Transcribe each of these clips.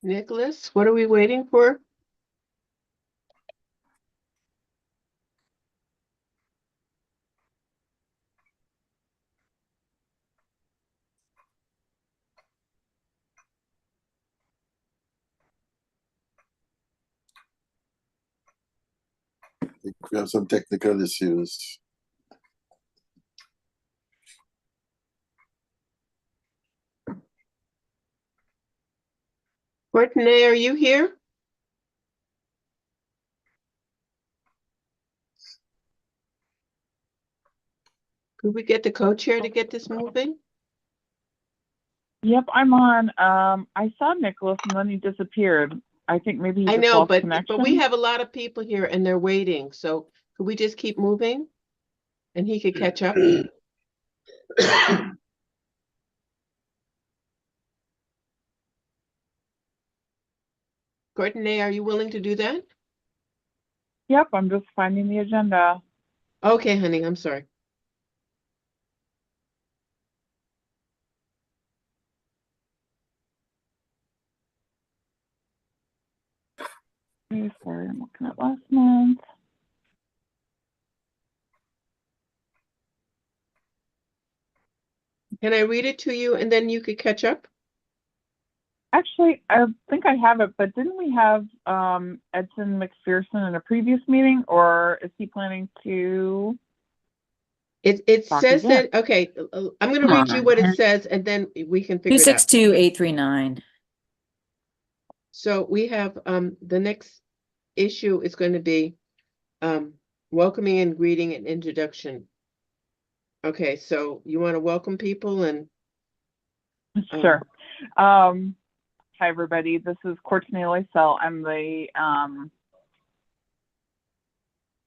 Nicholas, what are we waiting for? I think we have some technical issues. Courtney, are you here? Could we get the co-chair to get this moving? Yep, I'm on. I saw Nicholas and then he disappeared. I think maybe he I just know, lost but connection. we have a lot of people here and they're waiting. So could we just keep moving? And he could catch up? Courtney, are you willing to do that? Yep, I'm just finding the agenda. Okay, honey, I'm sorry. Sorry, I'm looking at last month. Can I read it to you and then you could catch up? Actually, I think I have it, but didn't we have Edson McPherson in a previous meeting, or is he planning to? It Talk says again. that, okay, I'm going to read you what it says and then we can figure it out. 262839. So we have the next issue is going to be welcoming and greeting and introduction. Okay, so you want to welcome people and Sure. Hi, everybody. This is Courtney Lysell. I'm the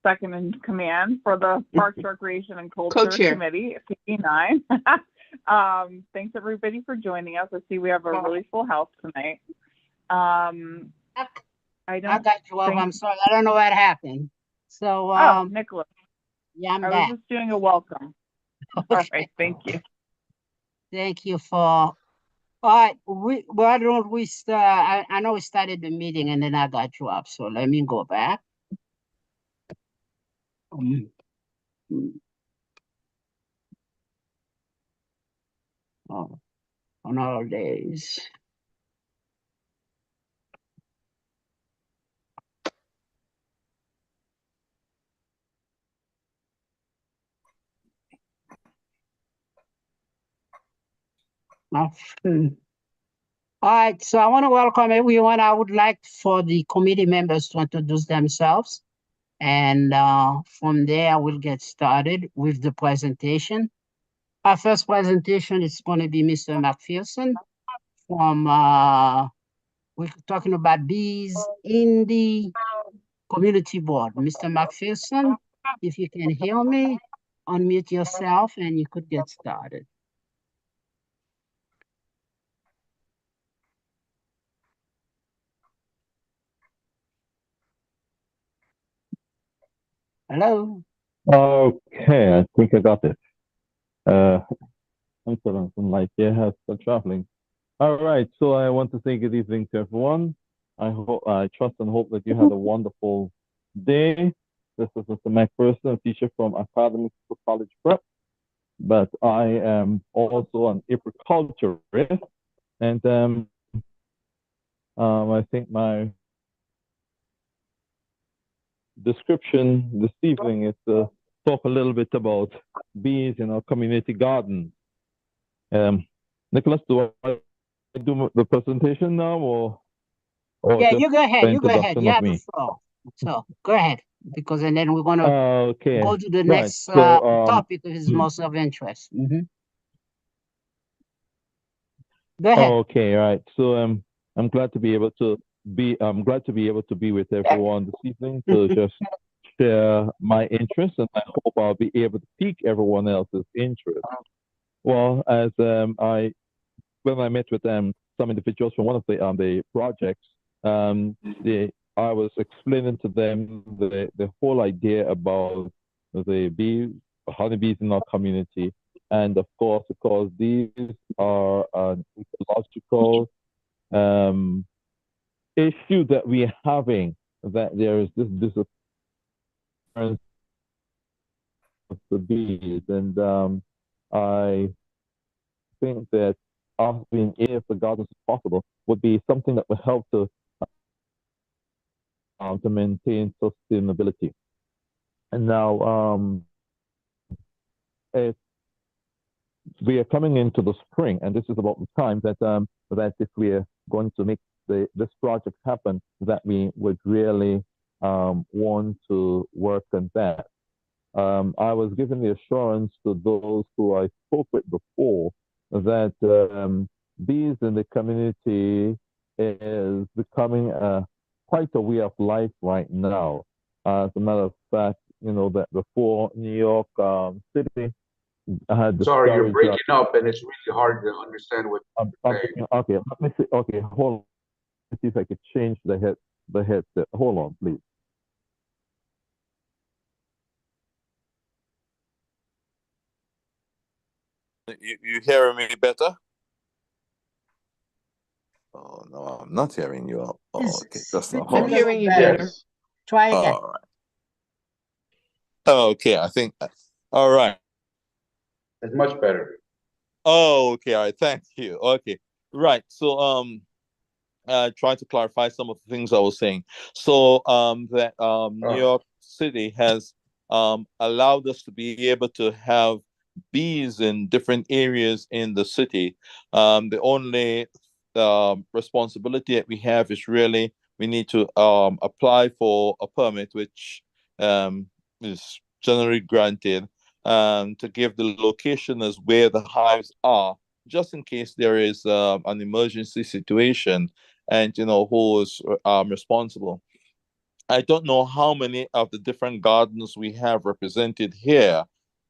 second in command for the Parks, Recreation, and Culture Co-chair. Committee, PB9. Thanks, everybody, for joining us. I see we have a really full house tonight. I got you up. I'm sorry. I don't know what happened. So, Nicholas, yeah, I'm I back. was just doing a welcome. All right, thank you. Thank you for. All right, why don't we start? I know we started the meeting and then I got you up. So let me go back. Oh, on all days. All right, so I want to welcome everyone. I would like for the committee members to introduce themselves. And from there, we'll get started with the presentation. Our first presentation is going to be Mr. McPherson from, we're talking about bees in the community board. Mr. McPherson, if you can hear me, unmute yourself and you could get started. Hello. Okay, I think I got it. I'm still on some light here, has still traveling. All right, so I want to say good evening to everyone. I trust and hope that you had a wonderful day. This is Mr. McPherson, a teacher from Academy for College Prep, but I am also an apiculturist, and I think my description this evening is to talk a little bit about bees in our community garden. Nicholas, do I do the presentation now, or Yeah, you go ahead. You go ahead. introduction You of have the me? floor. So go ahead, because and then we're gonna Okay, go to the right. next So, topic that is most of interest. Go ahead. okay, right. So I'm glad to be able to be with everyone this evening to just share my interest, and I hope I'll be able to pique everyone else's interest. Well, as when I met with some individuals from one of the projects, I was explaining to them the whole idea about the honeybees in our community, and of course, because these are an ecological issue that we're having, that there is this disappearance of the bees, and I think that us being if the gardens is possible would be something that would help to maintain sustainability. And now, if we are coming into the spring, and this is about the time that if we are going to make this project happen, that we would really want to work on that. I was given the assurance to those who I spoke with before that bees in the community is becoming quite a way of life right now. As a matter of fact, that before New York City had Sorry, you're discouraged. breaking up, and it's really hard to understand what you're saying. Okay, let me see. Okay, hold on. Let's see if I could change the headset. Hold on, please. You hearing me better? Oh no, I'm not hearing you. Oh, okay, that's not. I'm hearing you better. Yes, Try again. All right. Okay, I think. All right. it's much better. Oh, okay. All right. Thank you. Okay. Right. So, trying to clarify some of the things I was saying. So, that New York City has allowed us to be able to have bees in different areas in the city. The only responsibility that we have is really we need to apply for a permit, which is generally granted, to give the location as where the hives are, just in case there is an emergency situation, and who is responsible. I don't know how many of the different gardens we have represented here,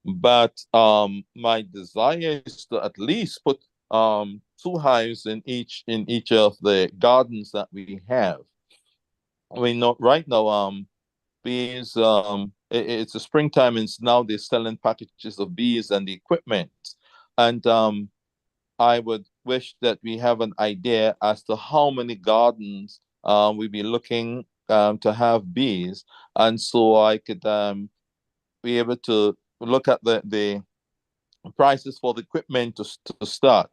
but my desire is to at least put 2 hives in each of the gardens that we have. We know right now bees, it's a springtime, and now they're selling packages of bees and the equipment, and I would wish that we have an idea as to how many gardens we'd be looking to have bees, and so I could be able to look at the prices for the equipment to start,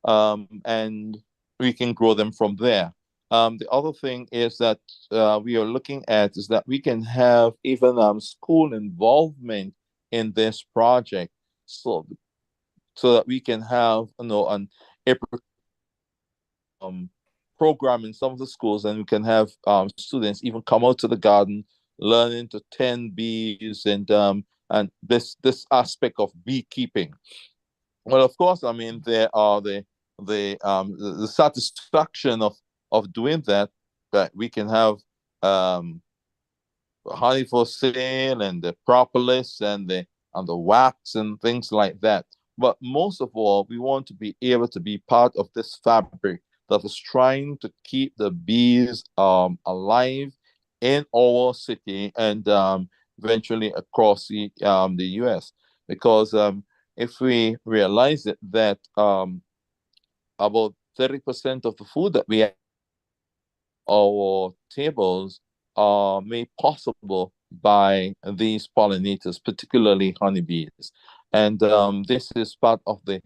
and we can grow them from there. The other thing is that we are looking at is that we can have even school involvement in this project, so that we can have an April program in some of the schools, and we can have students even come out to the garden, learning to tend bees and this aspect of beekeeping. Well, of course, I mean there are the satisfaction of doing that we can have honey for sale and the propolis and the wax and things like that. But most of all, we want to be able to be part of this fabric that is trying to keep the bees alive in our city and eventually across the U.S. Because if we realize that about 30% of the food that we have our tables are made possible by these pollinators, particularly honeybees. And this is part of the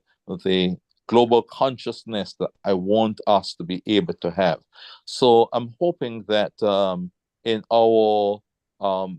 global consciousness that I want us to be able to have. So I'm hoping that in our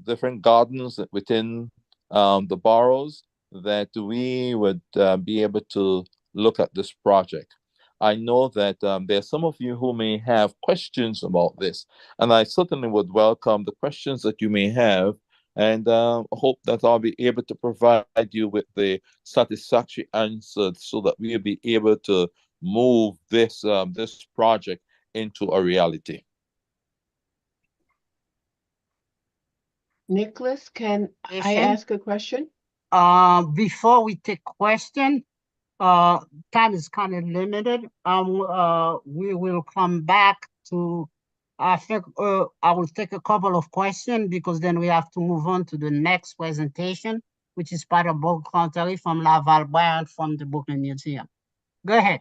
different gardens within the boroughs, that we would be able to look at this project. I know that there are some of you who may have questions about this, and I certainly would welcome the questions that you may have, and hope that I'll be able to provide you with the satisfactory answers so that we'll be able to move this project into a reality. Nicholas, can I Question? ask a question? Before we take question, time is kind of limited. We will come back to, I think, I will take a couple of questions because then we have to move on to the next presentation, which is part of Bob Contelli from Laval Bryan from the Brooklyn Museum. Go ahead.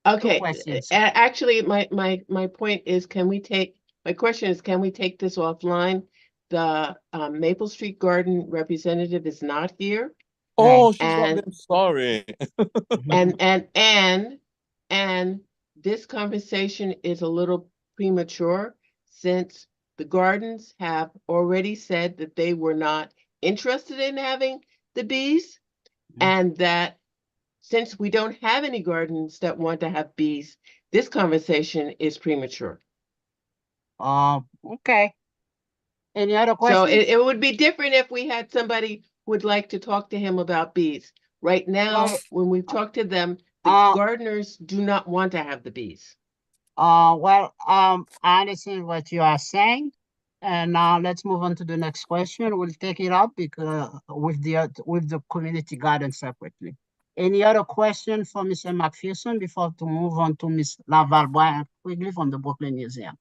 Okay, questions. actually, my point is, my question is, can we take this offline? The Maple Street Garden representative is not here. Oh, she's And- not there. Sorry. And this conversation is a little premature since the gardens have already said that they were not interested in having the bees. And that since we don't have any gardens that want to have bees, this conversation is premature. Okay. Any other So questions? it would be different if we had somebody who would like to talk to him about bees. Right now, Well, when we've talked to them, the uh, gardeners do not want to have the bees. Well, I understand what you are saying. And now let's move on to the next question. We'll take it up because with the community garden separately. Any other question for Mr. McPherson before to move on to Ms. Laval Bryant quickly from the Brooklyn Museum?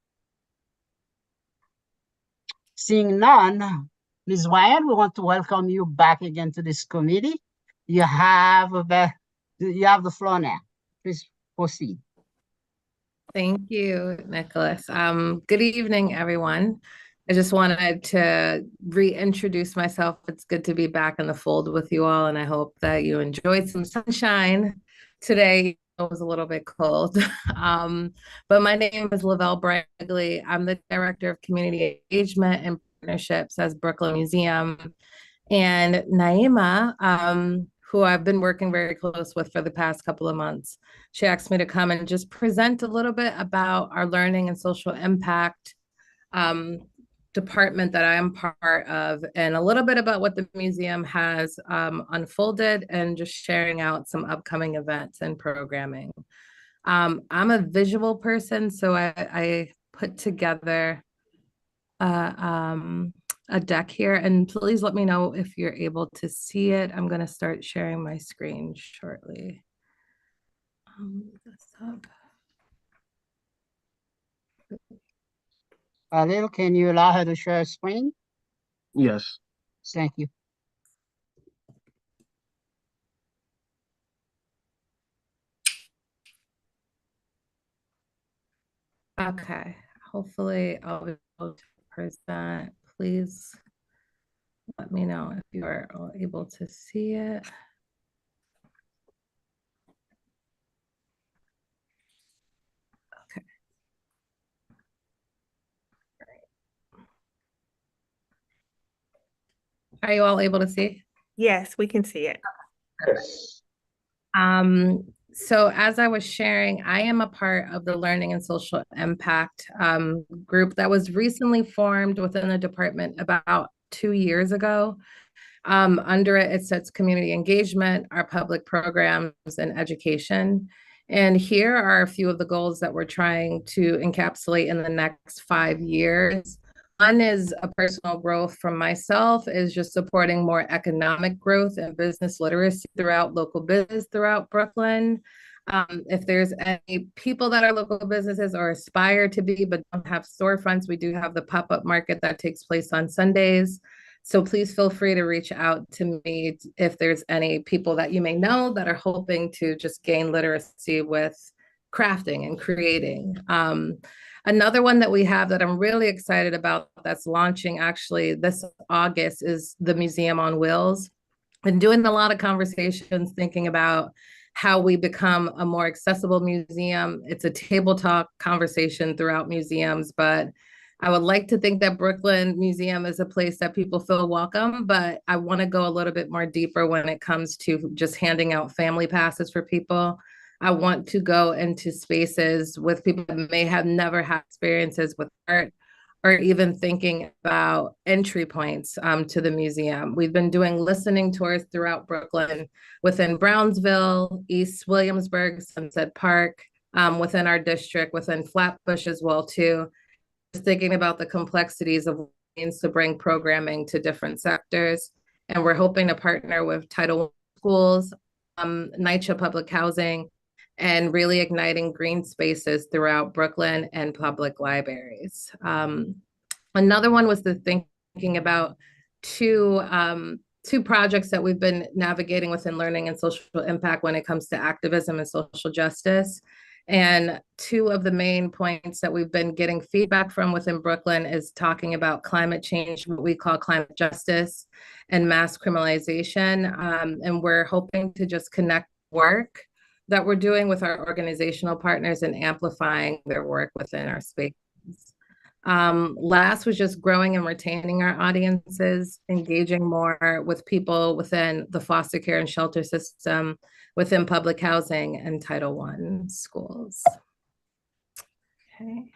Seeing none, Ms. Wyatt, we want to welcome you back again to this committee. You have the floor now. Please proceed. Thank you, Nicholas. Good evening, everyone. I just wanted to reintroduce myself. It's good to be back in the fold with you all, and I hope that you enjoyed some sunshine today. It was a little bit cold. But my name is Lavelle Bragley. I'm the Director of Community Engagement and Partnerships at Brooklyn Museum. And Naima, who I've been working very close with for the past couple of months, she asked me to come and just present a little bit about our learning and social impact department that I am part of, and a little bit about what the museum has unfolded, and just sharing out some upcoming events and programming. I'm a visual person, so I put together a deck here, and please let me know if you're able to see it. I'm going to start sharing my screen shortly. Desktop. Khalil, can you allow her to share a screen? Yes. Thank you. Okay, hopefully I'll be able to present. Please let me know if you are able to see it. Okay. Are you all able to see? Yes, we can see it. So as I was sharing, I am a part of the Learning and Social Impact group that was recently formed within the department about 2 years ago. Under it, it sets community engagement, our public programs, and education. And here are a few of the goals that we're trying to encapsulate in the next 5 years. One is a personal growth from myself, is just supporting more economic growth and business literacy throughout local business throughout Brooklyn. If there's any people that are local businesses or aspire to be but don't have storefronts, we do have the pop-up market that takes place on Sundays. So please feel free to reach out to me if there's any people that you may know that are hoping to just gain literacy with crafting and creating. Another one that we have that I'm really excited about that's launching actually this August is the Museum on Wheels. Been doing a lot of conversations thinking about how we become a more accessible museum. It's a table talk conversation throughout museums, but I would like to think that Brooklyn Museum is a place that people feel welcome, but I want to go a little bit more deeper when it comes to just handing out family passes for people. I want to go into spaces with people that may have never had experiences with art or even thinking about entry points to the museum. We've been doing listening tours throughout Brooklyn, within Brownsville, East Williamsburg, Sunset Park, within our district, within Flatbush as well too. Just thinking about the complexities of means to bring programming to different sectors. And we're hoping to partner with Title I schools, NYCHA Public Housing, and really igniting green spaces throughout Brooklyn and public libraries. Another one was the thinking about two projects that we've been navigating within learning and social impact when it comes to activism and social justice. And two of the main points that we've been getting feedback from within Brooklyn is talking about climate change, what we call climate justice and mass criminalization. And we're hoping to just connect work that we're doing with our organizational partners and amplifying their work within our spaces. Last was just growing and retaining our audiences, engaging more with people within the foster care and shelter system, within public housing and Title I schools. Okay,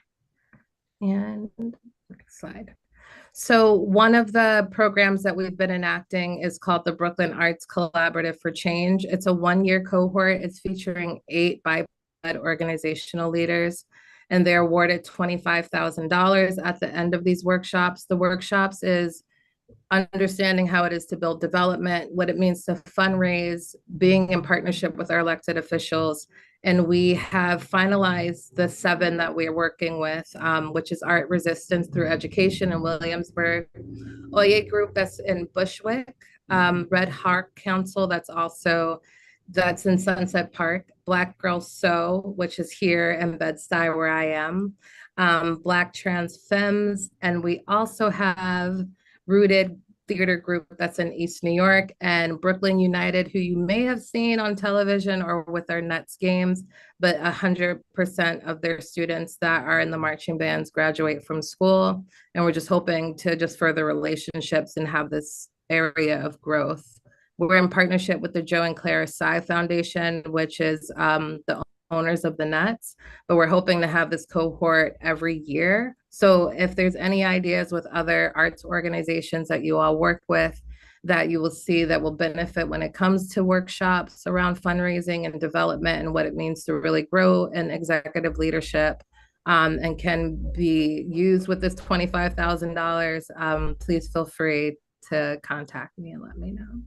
and next slide. So one of the programs that we've been enacting is called the Brooklyn Arts Collaborative for Change. It's a 1-year cohort. It's featuring 8 BIPOC organizational leaders, and they're awarded $25,000 at the end of these workshops. The workshops is understanding how it is to build development, what it means to fundraise, being in partnership with our elected officials. And we have finalized the 7 that we're working with, which is Art Resistance Through Education in Williamsburg, Oye Group that's in Bushwick, Red Heart Council that's in Sunset Park, Black Girls Sew, which is here in Bed-Stuy where I am, Black Trans Femmes, and we also have Rooted Theater Group that's in East New York, and Brooklyn United, who you may have seen on television or with our Nets games, but 100% of their students that are in the marching bands graduate from school. And we're just hoping to just further relationships and have this area of growth. We're in partnership with the Joe and Clara Sy Foundation, which is the owners of the Nets, but we're hoping to have this cohort every year. So if there's any ideas with other arts organizations that you all work with that you will see that will benefit when it comes to workshops around fundraising and development and what it means to really grow in executive leadership, and can be used with this $25,000, please feel free to contact me and let me know.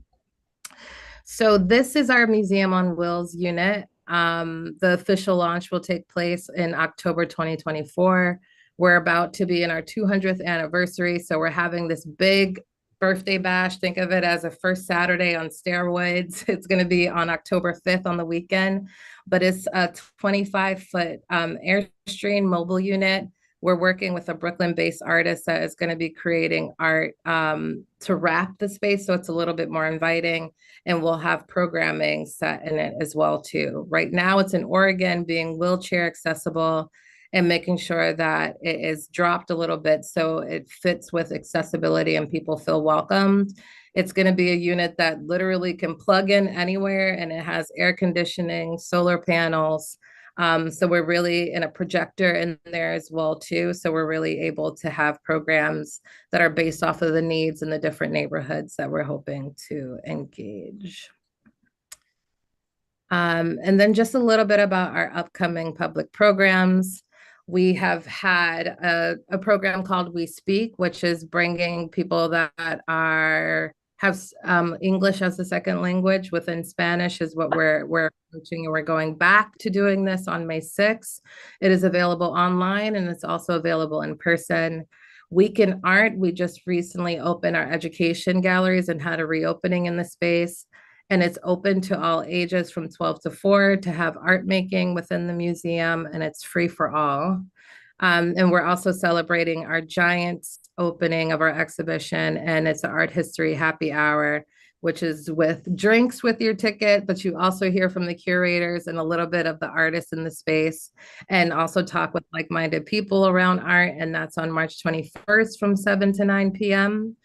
So this is our Museum on Wheels unit. The official launch will take place in October 2024. We're about to be in our 200th anniversary. So we're having this big birthday bash. Think of it as a first Saturday on steroids. It's going to be on October 5th on the weekend, but it's a 25-foot Airstream mobile unit. We're working with a Brooklyn-based artist that is going to be creating art to wrap the space so it's a little bit more inviting, and we'll have programming set in it as well too. Right now it's in Oregon, being wheelchair accessible and making sure that it is dropped a little bit so it fits with accessibility and people feel welcomed. It's going to be a unit that literally can plug in anywhere, and it has air conditioning, solar panels. So we're really in a projector in there as well too. So we're really able to have programs that are based off of the needs in the different neighborhoods that we're hoping to engage. And then just a little bit about our upcoming public programs. We have had a program called We Speak, which is bringing people that have English as a second language within Spanish is what we're coaching, and we're going back to doing this on May 6th. It is available online and it's also available in person. Week in Art, we just recently opened our education galleries and had a reopening in the space. And it's open to all ages from 12 to 4 to have art making within the museum, and it's free for all. And we're also celebrating our giant opening of our exhibition, and it's an art history happy hour, which is with drinks with your ticket, but you also hear from the curators and a little bit of the artists in the space, and also talk with like-minded people around art. And that's on March 21st from 7 to 9 p.m.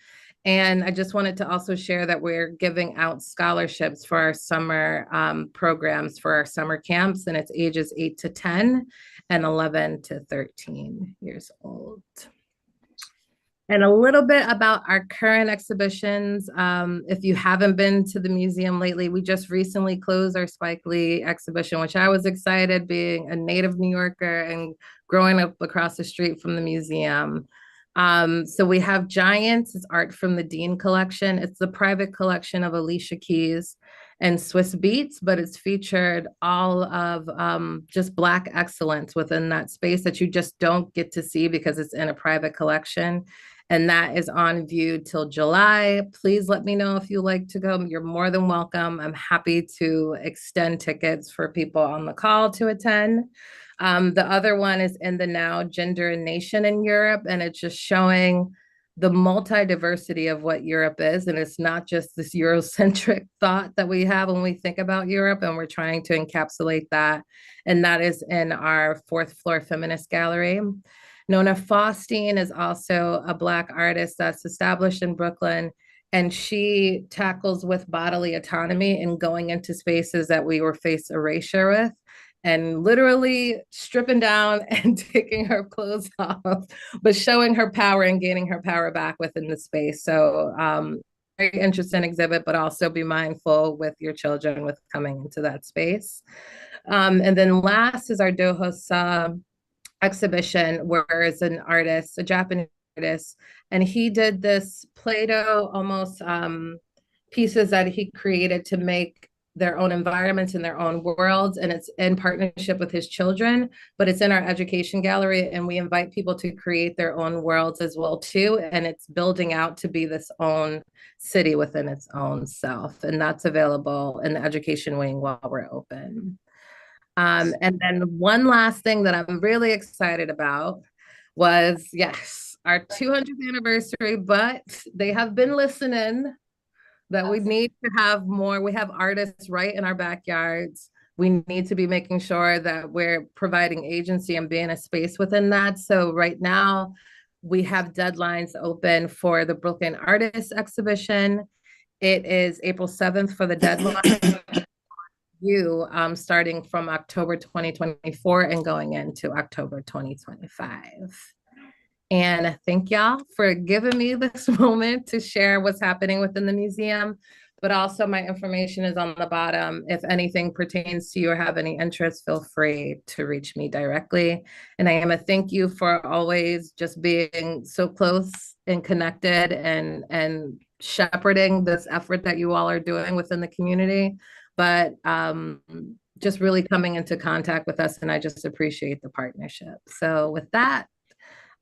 And I just wanted to also share that we're giving out scholarships for our summer programs for our summer camps, and it's ages 8 to 10 and 11 to 13 years old. And a little bit about our current exhibitions. If you haven't been to the museum lately, we just recently closed our Spike Lee exhibition, which I was excited, being a native New Yorker and growing up across the street from the museum. So we have Giants, it's art from the Dean collection. It's the private collection of Alicia Keys and Swiss Beats, but it's featured all of just Black excellence within that space that you just don't get to see because it's in a private collection. and that is on view till July. Please let me know if you like to go. You're more than welcome. I'm happy to extend tickets for people on the call to attend. The other one is In the Now, Gender and Nation in Europe, and it's just showing the multi-diversity of what Europe is. And it's not just this Eurocentric thought that we have when we think about Europe, and we're trying to encapsulate that. And that is in our fourth floor feminist gallery. Nona Faustine is also a Black artist that's established in Brooklyn, and she tackles with bodily autonomy and going into spaces that we were faced erasure with, and literally stripping down and taking her clothes off, but showing her power and gaining her power back within the space. So very interesting exhibit, but also be mindful with your children with coming into that space. And then last is our Dohosa exhibition, where it's an artist, a Japanese artist, and he did this Play-Doh almost pieces that he created to make their own environments and their own worlds, and it's in partnership with his children, but it's in our education gallery, and we invite people to create their own worlds as well too, and it's building out to be this own city within its own self, and that's available in the education wing while we're open. And then one last thing that I'm really excited about was, yes, our 200th anniversary, but they have been listening that we need to have more. We have artists right in our backyards. We need to be making sure that we're providing agency and being a space within that. So right now we have deadlines open for the Brooklyn Artists Exhibition. It is April 7th for the deadline. You starting from October 2024 and going into October 2025. And thank y'all for giving me this moment to share what's happening within the museum, but also my information is on the bottom. If anything pertains to you or have any interest, feel free to reach me directly. And I am a thank you for always just being so close and connected and shepherding this effort that you all are doing within the community. But just really coming into contact with us, and I just appreciate the partnership. So with that,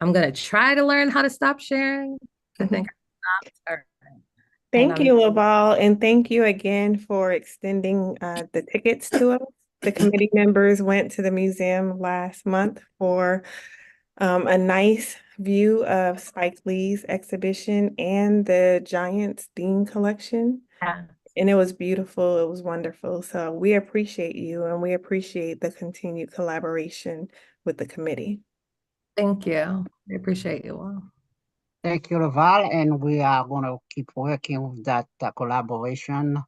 I'm gonna try to learn how to stop sharing. I think I stopped. Thank you, Laval, and thank you again for extending the tickets to us. The committee members went to the museum last month for a nice view of Spike Lee's exhibition and the Giants Dean collection. Yeah. And it was beautiful. It was wonderful. So we appreciate you, and we appreciate the continued collaboration with the committee. Thank you. I appreciate you all. Thank you, Laval, and we are going to keep working with that collaboration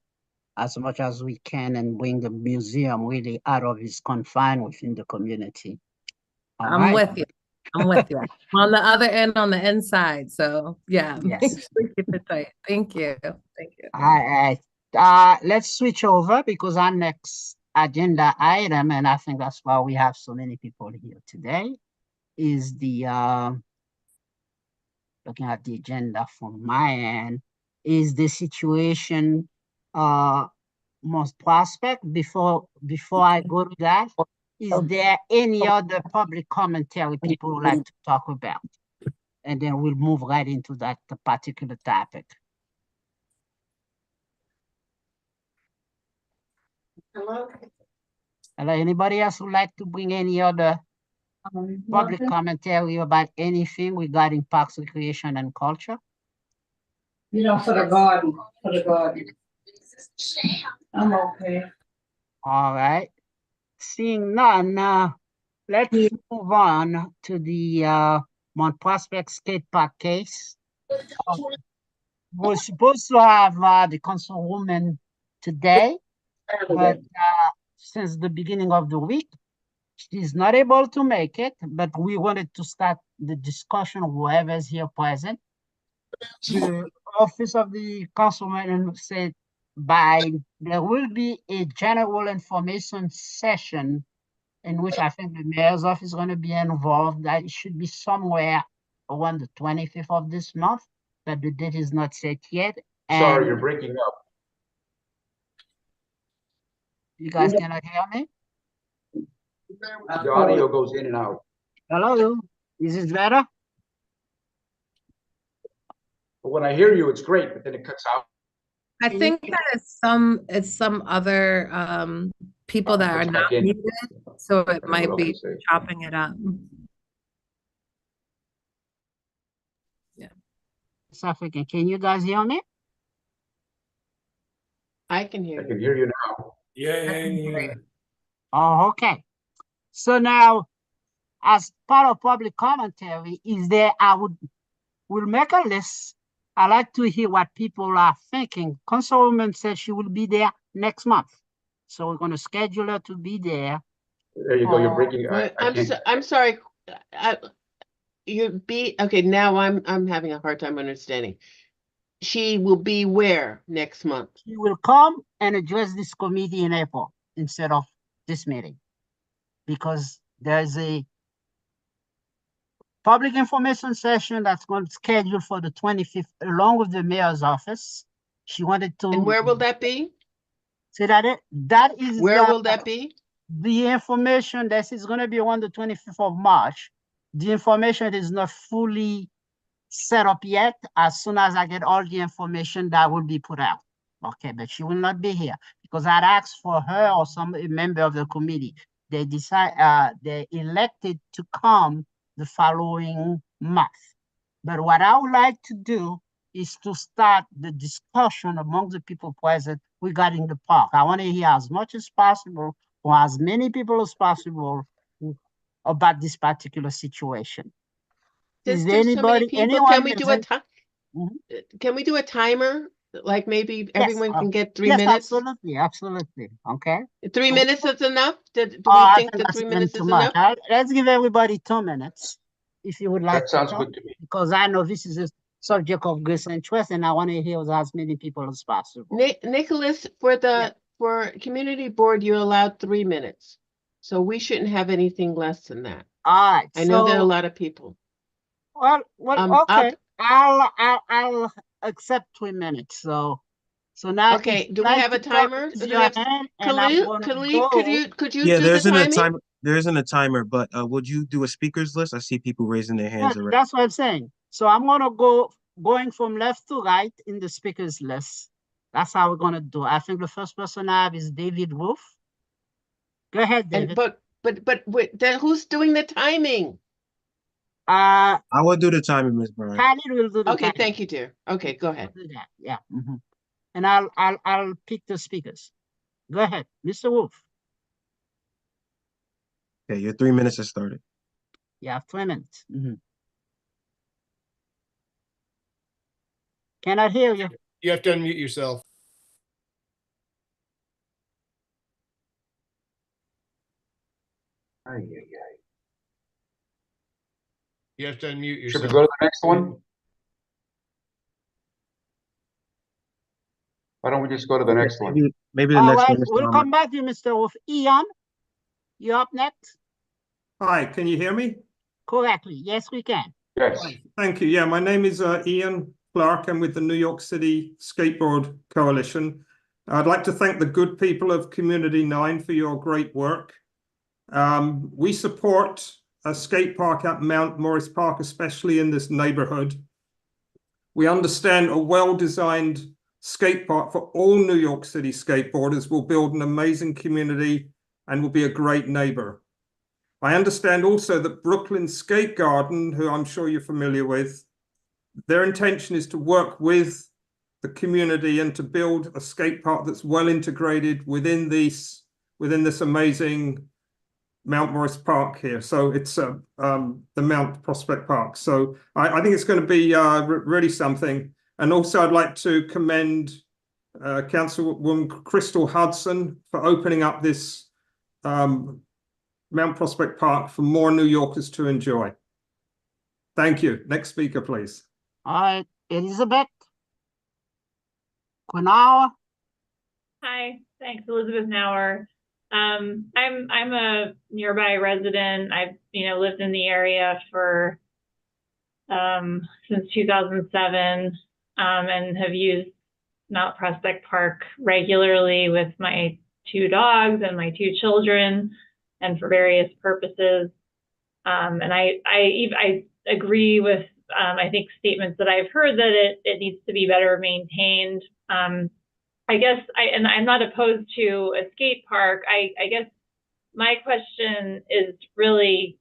as much as we can and bring the museum really out of its confine within the community. I'm with you. I'm with you. On the other end, on the inside. So yeah, yes. Keep it tight. Thank you. Thank you. All right. Let's switch over because our next agenda item, and I think that's why we have so many people here today, is the looking at the agenda from my end, is the situation Most Prospect. Before I go to that, is there any other public commentary people would like to talk about? And then we'll move right into that particular topic. Hello? Hello, anybody else would like to bring any other public commentary about anything regarding parks, recreation, and culture? You know, for the garden. I'm okay. All right. Seeing none, let's move on to the Mont Prospect Skate Park case. We're supposed to have the councilwoman today, but since the beginning of the week, she's not able to make it, but we wanted to start the discussion of whoever's here present. The office of the councilman said there will be a general information session in which I think the mayor's office is going to be involved. That it should be somewhere around the 25th of this month, but the date is not set yet. Sorry, you're breaking up. You guys cannot hear me? The audio goes in and out. Hello, is it better? But when I hear you, it's great, but then it cuts out. I think that it's some other people that are Puts not back in. muted, so it I don't know might what else be to say. chopping it up. South African, can you guys hear me? I can hear I you. can hear you now. Yeah. Oh, okay. So now, as part of public commentary, we'll make a list. I like to hear what people are thinking. Councilwoman said she will be there next month. So we're going to schedule her to be there. There you go. You're Oh, breaking. Wait, I can't. I'm sorry. Okay, now I'm having a hard time understanding. She will be where next month? She will come and address this committee in April instead of this meeting. Because there's a public information session that's going to schedule for the 25th, along with the mayor's office. She wanted to. And where will that be? Say that is Where will that be? the information that is going to be on the 25th of March. The information is not fully set up yet. As soon as I get all the information, that will be put out. Okay, but she will not be here because I'd asked for her or some member of the committee. They elected to come the following month. But what I would like to do is to start the discussion among the people present regarding the park. I want to hear as much as possible or as many people as possible about this particular situation. Is there There's so many anybody, people. anyone? Can we do a present? Can we do a timer? Like maybe everyone can get 3 yes, minutes? absolutely. Okay. 3 minutes is enough? Do we I think that that's 3 even minutes too is much. enough? Let's give everybody 2 minutes, if you would like That sounds to talk, good to me. because I know this is a subject of great interest, and I want to hear with as many people as possible. Nicholas, for community board, you're allowed 3 minutes. So we shouldn't have anything less than that. All right. I know there are a so, lot of people. Well, I'll- okay. I'll accept 3 minutes. So now, Okay, if do you'd we like have a to talk, timer? raise Do we your have hand, and I'm Khalid, gonna Khalid, could you Yeah, do there the isn't a timing? timer. There isn't a timer, but would you do a speakers list? I see people raising their hands already. That's what I'm saying. So I'm gonna going from left to right in the speakers list. That's how we're gonna do. I think the first person I have is David Wolf. Go ahead, And David. then who's doing the timing? Uh, I will do the timing, Ms. Brown. Khalid will do the Okay, timing. thank you, dear. Okay, go ahead. We'll do that. Yeah. And I'll pick the speakers. Go ahead, Mr. Wolf. Okay, your 3 minutes has started. You have 3 minutes. Cannot hear you. You have to unmute yourself. You have to unmute Should we yourself. go to the next one? Why don't we just go to the next one? Maybe the All next right, one is we'll come back to you, Mr. Wolf. Ian, you up next? Hi, can you hear me? Correctly. Yes, we can. Yes. Thank you. Yeah, my name is Ian Clark. I'm with the New York City Skateboard Coalition. I'd like to thank the good people of Community 9 for your great work. We support a skate park at Mount Morris Park, especially in this neighborhood. We understand a well-designed skate park for all New York City skateboarders will build an amazing community and will be a great neighbor. I understand also that Brooklyn Skate Garden, who I'm sure you're familiar with, their intention is to work with the community and to build a skate park that's well integrated within this amazing Mount Morris Park here. So it's the Mount Prospect Park. So I think it's going to be really something. And also I'd like to commend Councilwoman Crystal Hudson for opening up this Mount Prospect Park for more New Yorkers to enjoy. Thank you. Next speaker, please. All right, Elizabeth. Quinawa. Hi, thanks, Elizabeth Nauer. I'm a nearby resident. I've lived in the area for since 2007 and have used Mount Prospect Park regularly with my 2 dogs and my 2 children and for various purposes. And I agree with I think, statements that I've heard that it needs to be better maintained. I guess I'm not opposed to a skate park. I guess my question is really,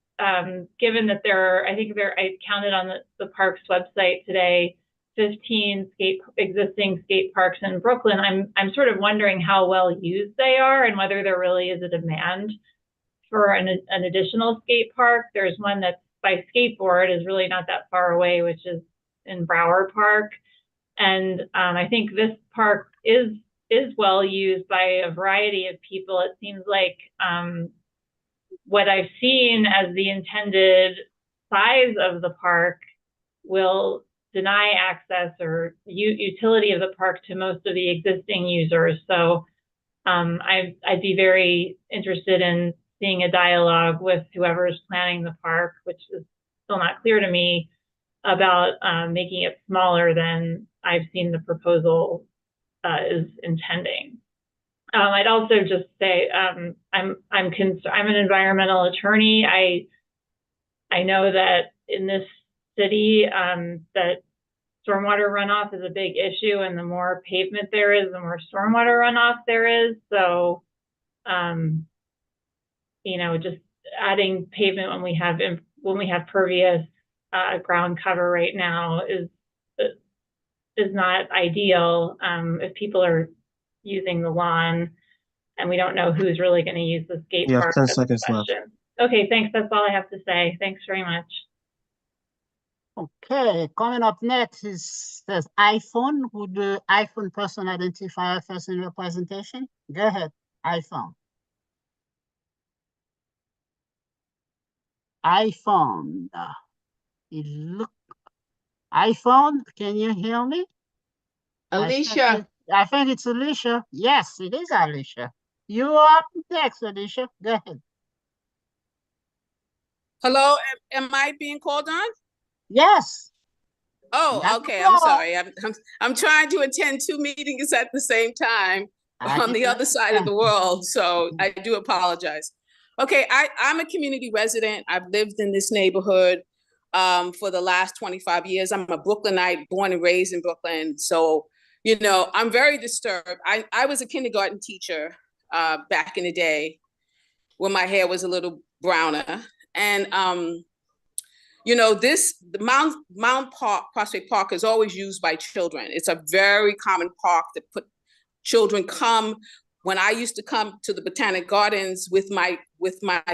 given that I counted on the park's website today, 15 existing skate parks in Brooklyn. I'm sort of wondering how well used they are and whether there really is a demand for an additional skate park. There's one that's by Skateboard, is really not that far away, which is in Brower Park. And I think this park is well used by a variety of people. It seems like what I've seen as the intended size of the park will deny access or utility of the park to most of the existing users. So I'd be very interested in seeing a dialogue with whoever's planning the park, which is still not clear to me, about making it smaller than I've seen the proposal is intending. I'd also just say I'm an environmental attorney. I know that in this city that stormwater runoff is a big issue, and the more pavement there is, the more stormwater runoff there is. So, just adding pavement when we have pervious ground cover right now is not ideal. If people are using the lawn, and we don't know who's really going to use the skate park. 10 seconds left. Okay, thanks. That's all I have to say. Thanks very much. Okay, coming up next says iPhone. Would the iPhone person identify first in your presentation? Go ahead, iPhone. iPhone. iPhone, can you hear me? Alicia. I think it's Alicia. Yes, it is Alicia. You are up next, Alicia. Go ahead. Hello, am I being called on? Yes. Oh, That's okay. the I'm call. sorry. I'm trying to attend 2 meetings at the same time on the other side of the world, so I do apologize. Okay, I'm a community resident. I've lived in this neighborhood for the last 25 years. I'm a Brooklynite, born and raised in Brooklyn. So, I'm very disturbed. I was a kindergarten teacher back in the day when my hair was a little browner. And, the Mount Prospect Park is always used by children. It's a very common park that children come. When I used to come to the Botanic Gardens with my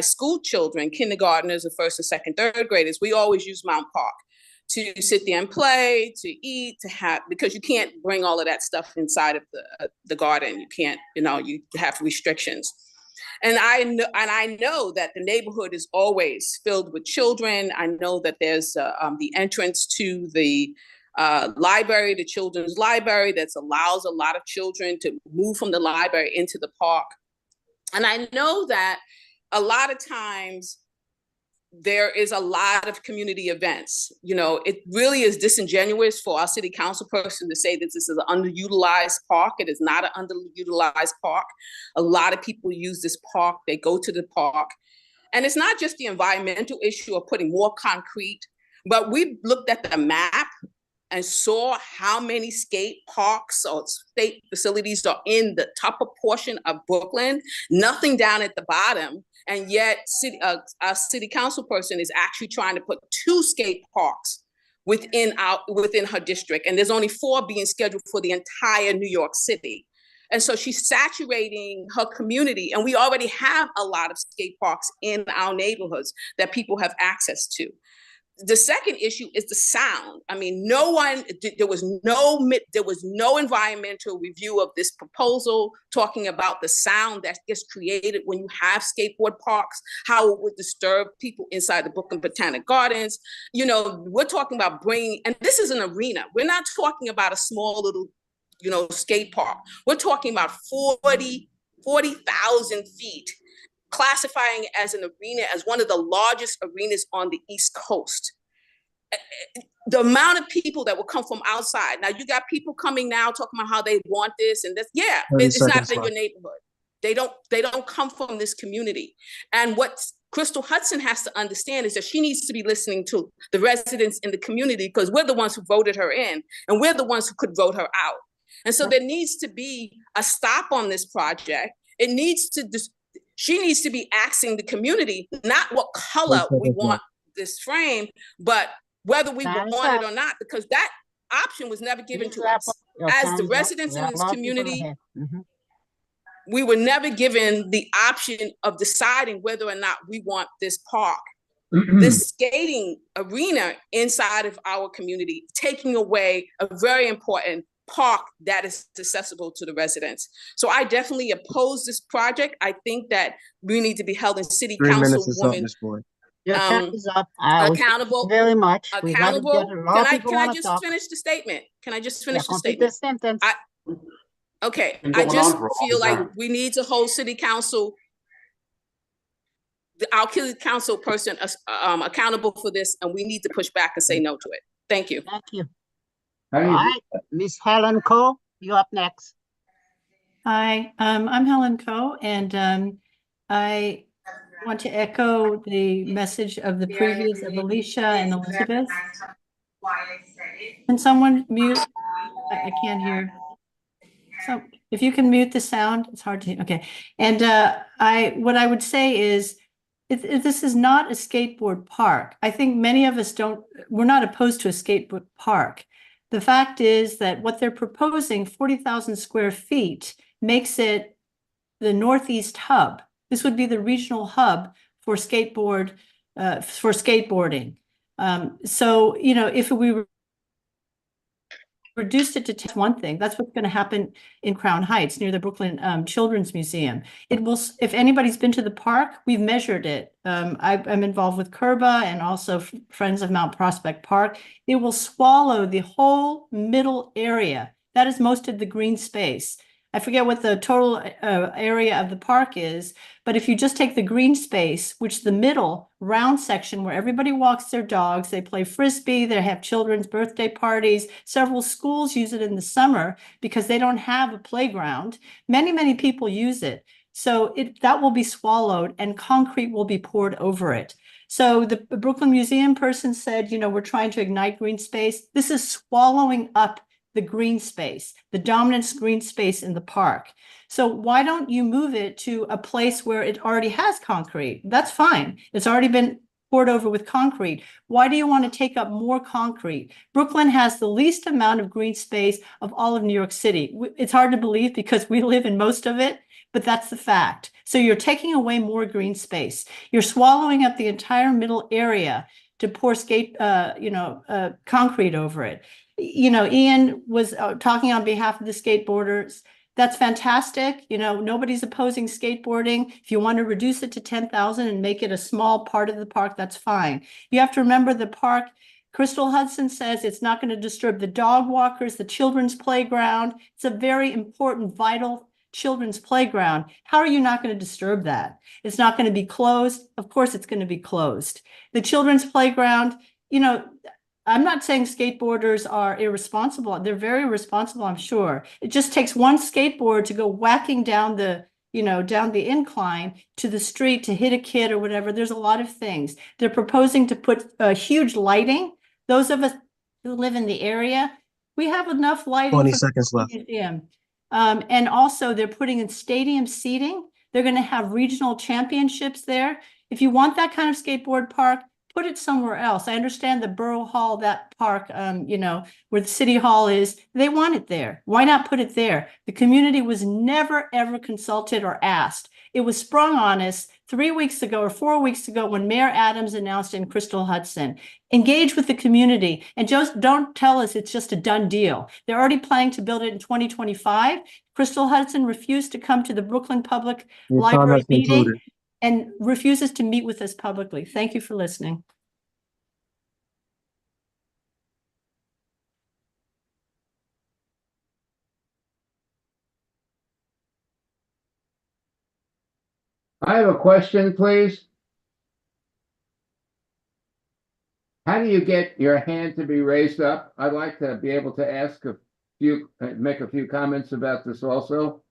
school children, kindergartners, and first and second, third graders, we always use Mount Park to sit there and play, to eat, because you can't bring all of that stuff inside of the garden. You can't, you have restrictions. And I know that the neighborhood is always filled with children. I know that there's the entrance to the library, the children's library, that allows a lot of children to move from the library into the park. And I know that a lot of times there is a lot of community events. It really is disingenuous for our city council person to say that this is an underutilized park. It is not an underutilized park. A lot of people use this park. They go to the park. And it's not just the environmental issue of putting more concrete, but we looked at the map and saw how many skate parks or state facilities are in the upper portion of Brooklyn, nothing down at the bottom. And yet our city council person is actually trying to put 2 skate parks within her district. And there's only 4 being scheduled for the entire New York City. And so she's saturating her community. And we already have a lot of skate parks in our neighborhoods that people have access to. The second issue is the sound. I mean, there was no environmental review of this proposal talking about the sound that gets created when you have skateboard parks, how it would disturb people inside the Brooklyn Botanic Gardens. We're talking about and this is an arena. We're not talking about a small little, skate park. We're talking about 40,000 feet, classifying it as an arena, as one of the largest arenas on the East Coast. The amount of people that will come from outside. Now you got people coming now talking about how they want this and this. Yeah, it's not in your neighborhood. They don't come from this community. And what Crystal Hudson has to understand is that she needs to be listening to the residents in the community, because we're the ones who voted her in and we're the ones who could vote her out. And so there needs to be a stop on this project. It needs to she needs to be asking the community not what color we want this frame, but whether we want it or not, because that option was never given to us. As the residents in this community, we were never given the option of deciding whether or not we want this park, this skating arena inside of our community, taking away a very important park that is accessible to the residents. So I definitely oppose this project. I think that we need to be held in city 3 minutes is up, councilwoman Ms. Boyd. Your time is up. accountable. Very much. We gotta Accountable. get a lot of people Can I wanna just talk. finish the statement? Can I just Yeah, finish the complete the statement? sentence. Okay, Been I going just on for a feel long like time. we need to hold city council, our city council person accountable for this, and we need to push back and say no to it. Thank you. Thank you. All right, Miss Helen Cole, you're up next. Hi, I'm Helen Coe, and I want to echo the message of the previous of Alicia and Elizabeth. Can someone mute? I can't hear. So if you can mute the sound, it's hard to, okay. And what I would say is, this is not a skateboard park. I think many of us we're not opposed to a skateboard park. The fact is that what they're proposing, 40,000 square feet, makes it the Northeast hub. This would be the regional hub for skateboarding. So, you know, if we reduced it to one thing, that's what's going to happen in Crown Heights near the Brooklyn Children's Museum. It will, if anybody's been to the park, we've measured it. I'm involved with Kerba and also Friends of Mount Prospect Park. It will swallow the whole middle area. That is most of the green space. I forget what the total area of the park is, but if you just take the green space, which the middle round section where everybody walks their dogs, they play Frisbee, they have children's birthday parties, several schools use it in the summer because they don't have a playground. Many, many people use it. So that will be swallowed and concrete will be poured over it. So the Brooklyn Museum person said, you know, we're trying to ignite green space. This is swallowing up the green space, the dominant green space in the park. So why don't you move it to a place where it already has concrete? That's fine. It's already been poured over with concrete. Why do you want to take up more concrete? Brooklyn has the least amount of green space of all of New York City. It's hard to believe because we live in most of it, but that's the fact. So you're taking away more green space. You're swallowing up the entire middle area to pour concrete over it. You know, Ian was talking on behalf of the skateboarders. That's fantastic. You know, nobody's opposing skateboarding. If you want to reduce it to 10,000 and make it a small part of the park, that's fine. You have to remember the park, Crystal Hudson says it's not going to disturb the dog walkers, the children's playground. It's a very important, vital children's playground. How are you not going to disturb that? It's not going to be closed. Of course, it's going to be closed. The children's playground, you know, I'm not saying skateboarders are irresponsible. They're very responsible, I'm sure. It just takes one skateboard to go whacking down the incline to the street to hit a kid or whatever. There's a lot of things. They're proposing to put huge lighting. Those of us who live in the area, we have enough lighting. 20 for seconds the left. museum. And also they're putting in stadium seating. They're going to have regional championships there. If you want that kind of skateboard park, put it somewhere else. I understand the Borough Hall, that park, you know, where the City Hall is, they want it there. Why not put it there? The community was never, ever consulted or asked. It was sprung on us 3 weeks ago or 4 weeks ago when Mayor Adams announced in Crystal Hudson. Engage with the community and just don't tell us it's just a done deal. They're already planning to build it in 2025. Crystal Hudson refused to come to the Brooklyn Public Your time Library has meeting concluded. and refuses to meet with us publicly. Thank you for listening. I have a question, please. How do you get your hand to be raised up? I'd like to be able to ask make a few comments about this also.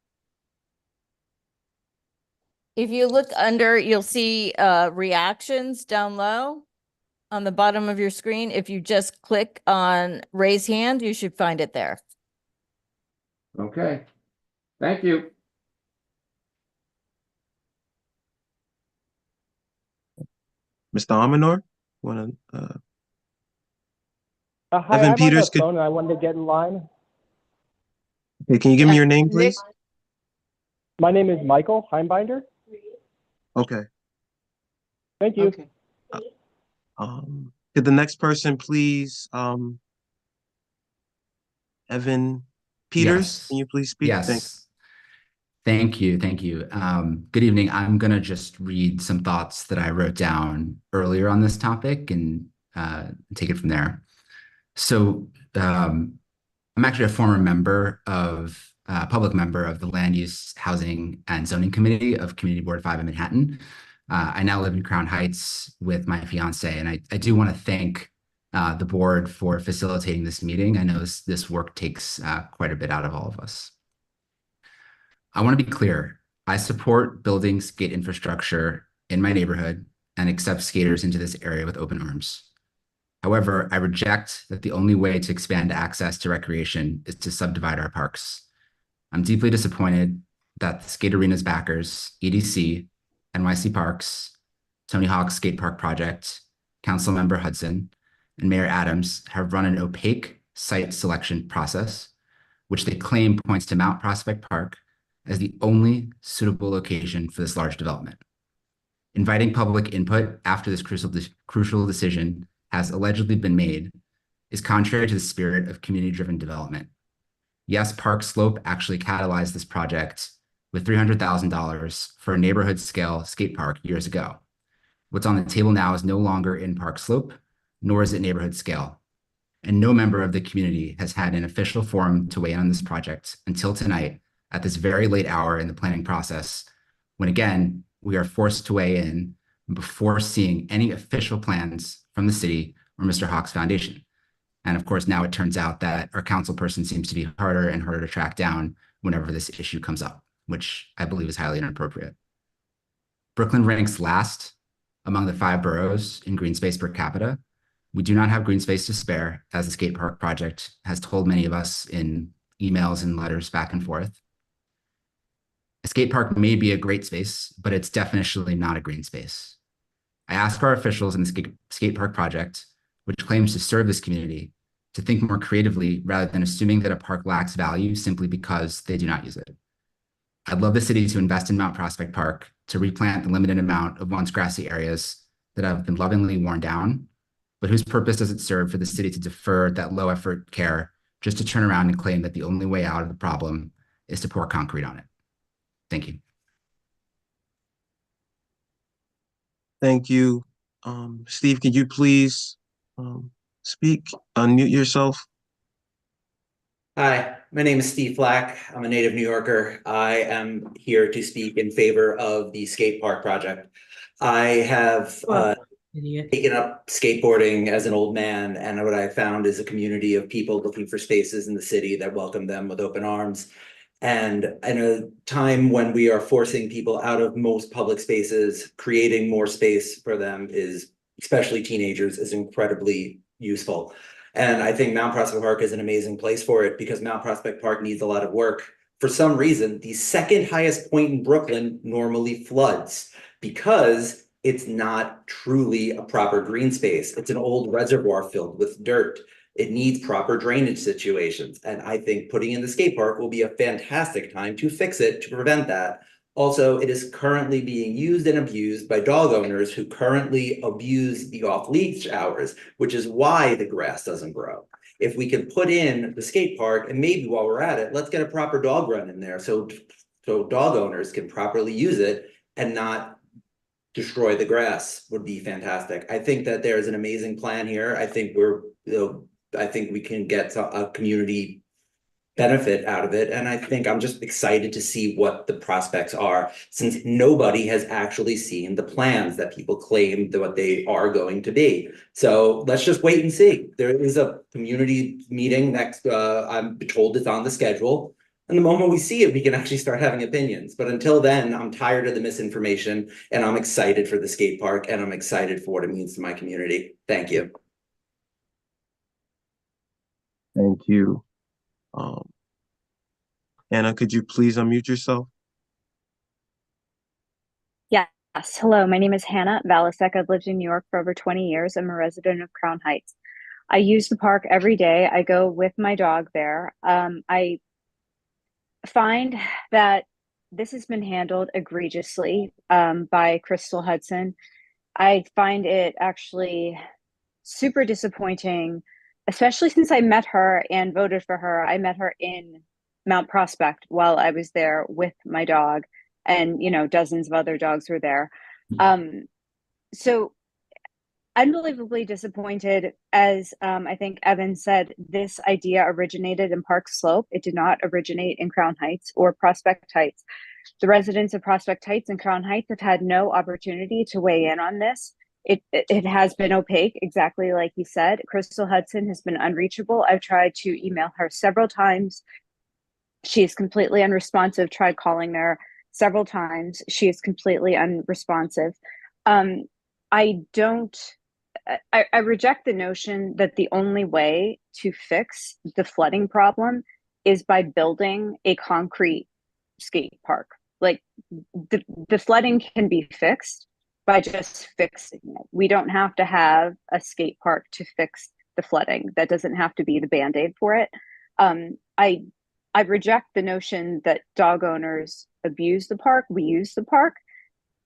If you look under, you'll see reactions down low on the bottom of your screen. If you just click on raise hand, you should find it there. Okay. Thank you. Mr. Almanor, wanna Hi, Evan I'm Peters, on the could phone and I wanted to get in line. okay, can you give me your name, please? My name is Michael Heimbinder. Okay. Thank you. Okay. Could the next person please, Evan Peters, Yes. can you please speak? Thanks. Yes. Thank you. Thank you. Good evening. I'm going to just read some thoughts that I wrote down earlier on this topic and take it from there. So I'm actually a former member of, public member of the Land Use, Housing, and Zoning Committee of Community Board 5 in Manhattan. I now live in Crown Heights with my fiance, and I do want to thank the board for facilitating this meeting. I know this work takes quite a bit out of all of us. I want to be clear. I support building skate infrastructure in my neighborhood and accept skaters into this area with open arms. However, I reject that the only way to expand access to recreation is to subdivide our parks. I'm deeply disappointed that the Skate Arena's backers, EDC, NYC Parks, Tony Hawk's Skate Park Project, Councilmember Hudson, and Mayor Adams have run an opaque site selection process, which they claim points to Mount Prospect Park as the only suitable location for this large development. Inviting public input after this crucial decision has allegedly been made is contrary to the spirit of community-driven development. Yes, Park Slope actually catalyzed this project with $300,000 for a neighborhood-scale skate park years ago. What's on the table now is no longer in Park Slope, nor is it neighborhood scale. And no member of the community has had an official forum to weigh in on this project until tonight at this very late hour in the planning process, when again, we are forced to weigh in before seeing any official plans from the city or Mr. Hawks Foundation. And of course, now it turns out that our council person seems to be harder and harder to track down whenever this issue comes up, which I believe is highly inappropriate. Brooklyn ranks last among the 5 boroughs in green space per capita. We do not have green space to spare, as the skate park project has told many of us in emails and letters back and forth. A skate park may be a great space, but it's definitionally not a green space. I ask our officials in the skate park project, which claims to serve this community, to think more creatively rather than assuming that a park lacks value simply because they do not use it. I'd love the city to invest in Mount Prospect Park to replant the limited amount of once grassy areas that have been lovingly worn down, but whose purpose does it serve for the city to defer that low effort care just to turn around and claim that the only way out of the problem is to pour concrete on it? Thank you. Thank you. Steve, could you please speak, unmute yourself? Hi, my name is Steve Flack. I'm a native New Yorker. I am here to speak in favor of the skate park project. I have taken up skateboarding as an old man, and what I found is a community of people looking for spaces in the city that welcome them with open arms. And in a time when we are forcing people out of most public spaces, creating more space for them is, especially teenagers, is incredibly useful. And I think Mount Prospect Park is an amazing place for it because Mount Prospect Park needs a lot of work. For some reason, the second highest point in Brooklyn normally floods because it's not truly a proper green space. It's an old reservoir filled with dirt. It needs proper drainage situations. And I think putting in the skate park will be a fantastic time to fix it, to prevent that. Also, it is currently being used and abused by dog owners who currently abuse the off-leash showers, which is why the grass doesn't grow. If we can put in the skate park, and maybe while we're at it, let's get a proper dog run in there so dog owners can properly use it and not destroy the grass, would be fantastic. I think that there's an amazing plan here. I think I think we can get a community benefit out of it. And I think I'm just excited to see what the prospects are, since nobody has actually seen the plans that people claim that what they are going to be. So let's just wait and see. There is a community meeting next, I'm told it's on the schedule. And the moment we see it, we can actually start having opinions. But until then, I'm tired of the misinformation, and I'm excited for the skate park, and I'm excited for what it means to my community. Thank you. Thank you. Anna, could you please unmute yourself? Yes. Hello, my name is Hannah Valasek. I've lived in New York for over 20 years. I'm a resident of Crown Heights. I use the park every day. I go with my dog there. I find that this has been handled egregiously by Crystal Hudson. I find it actually super disappointing, especially since I met her and voted for her. I met her in Mount Prospect while I was there with my dog, and dozens of other dogs were there. So unbelievably disappointed. As I think Evan said, this idea originated in Park Slope. It did not originate in Crown Heights or Prospect Heights. The residents of Prospect Heights and Crown Heights have had no opportunity to weigh in on this. It has been opaque, exactly like you said. Crystal Hudson has been unreachable. I've tried to email her several times. She is completely unresponsive. Tried calling her several times. She is completely unresponsive. I reject the notion that the only way to fix the flooding problem is by building a concrete skate park. Like the flooding can be fixed by just fixing it. We don't have to have a skate park to fix the flooding. That doesn't have to be the Band-Aid for it. I reject the notion that dog owners abuse the park. We use the park.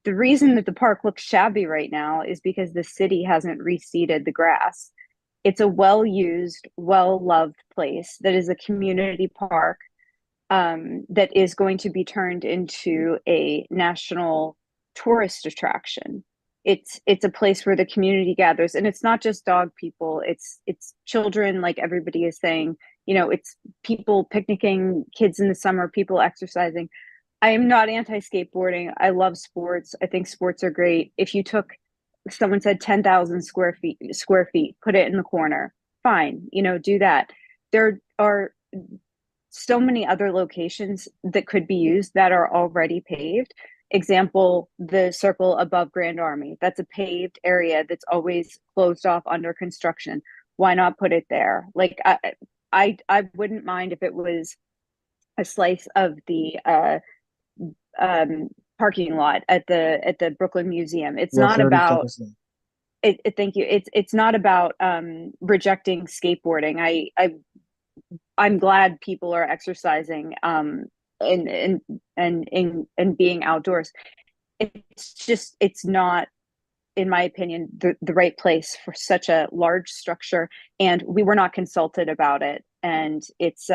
The reason that the park looks shabby right now is because the city hasn't reseeded the grass. It's a well-used, well-loved place that is a community park that is going to be turned into a national tourist attraction. It's a place where the community gathers, and it's not just dog people. It's children, like everybody is saying. It's people picnicking, kids in the summer, people exercising. I am not anti-skateboarding. I love sports. I think sports are great. If you took, someone said 10,000 square feet, put it in the corner, fine, do that. There are so many other locations that could be used that are already paved. Example, the circle above Grand Army. That's a paved area that's always closed off under construction. Why not put it there? Like, I wouldn't mind if it was a slice of the parking lot at the Brooklyn Museum. It's not about thank you. It's not about rejecting skateboarding. I'm glad people are exercising and being outdoors. It's not, in my opinion, the right place for such a large structure, and we were not consulted about it. And it's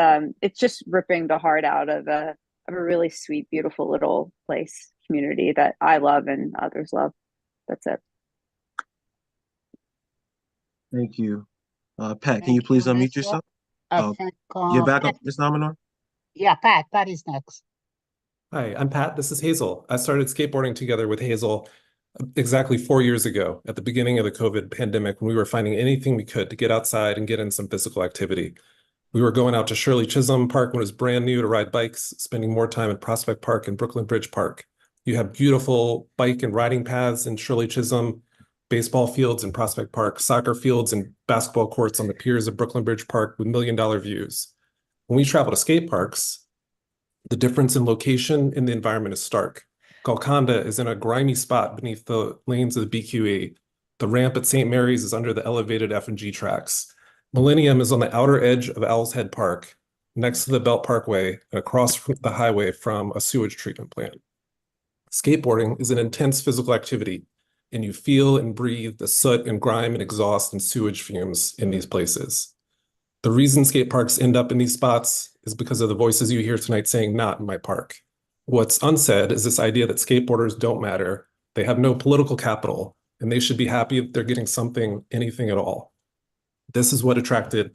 just ripping the heart out of a really sweet, beautiful little place, community that I love and others love. That's it. Thank you. Pat, can you please unmute yourself? You're back up, Ms. Nominor? Yeah, Pat is next. Hi, I'm Pat. This is Hazel. I started skateboarding together with Hazel exactly 4 years ago at the beginning of the COVID pandemic, when we were finding anything we could to get outside and get in some physical activity. We were going out to Shirley Chisholm Park when it was brand new to ride bikes, spending more time at Prospect Park and Brooklyn Bridge Park. You have beautiful bike and riding paths in Shirley Chisholm, baseball fields in Prospect Park, soccer fields and basketball courts on the piers of Brooklyn Bridge Park with million-dollar views. When we travel to skate parks, the difference in location and the environment is stark. Golconda is in a grimy spot beneath the lanes of the BQE. The ramp at St. Mary's is under the elevated F&G tracks. Millennium is on the outer edge of Owl's Head Park, next to the Belt Parkway and across the highway from a sewage treatment plant. Skateboarding is an intense physical activity, and you feel and breathe the soot and grime and exhaust and sewage fumes in these places. The reason skate parks end up in these spots is because of the voices you hear tonight saying, "Not in my park." What's unsaid is this idea that skateboarders don't matter, they have no political capital, and they should be happy if they're getting something, anything at all. This is what attracted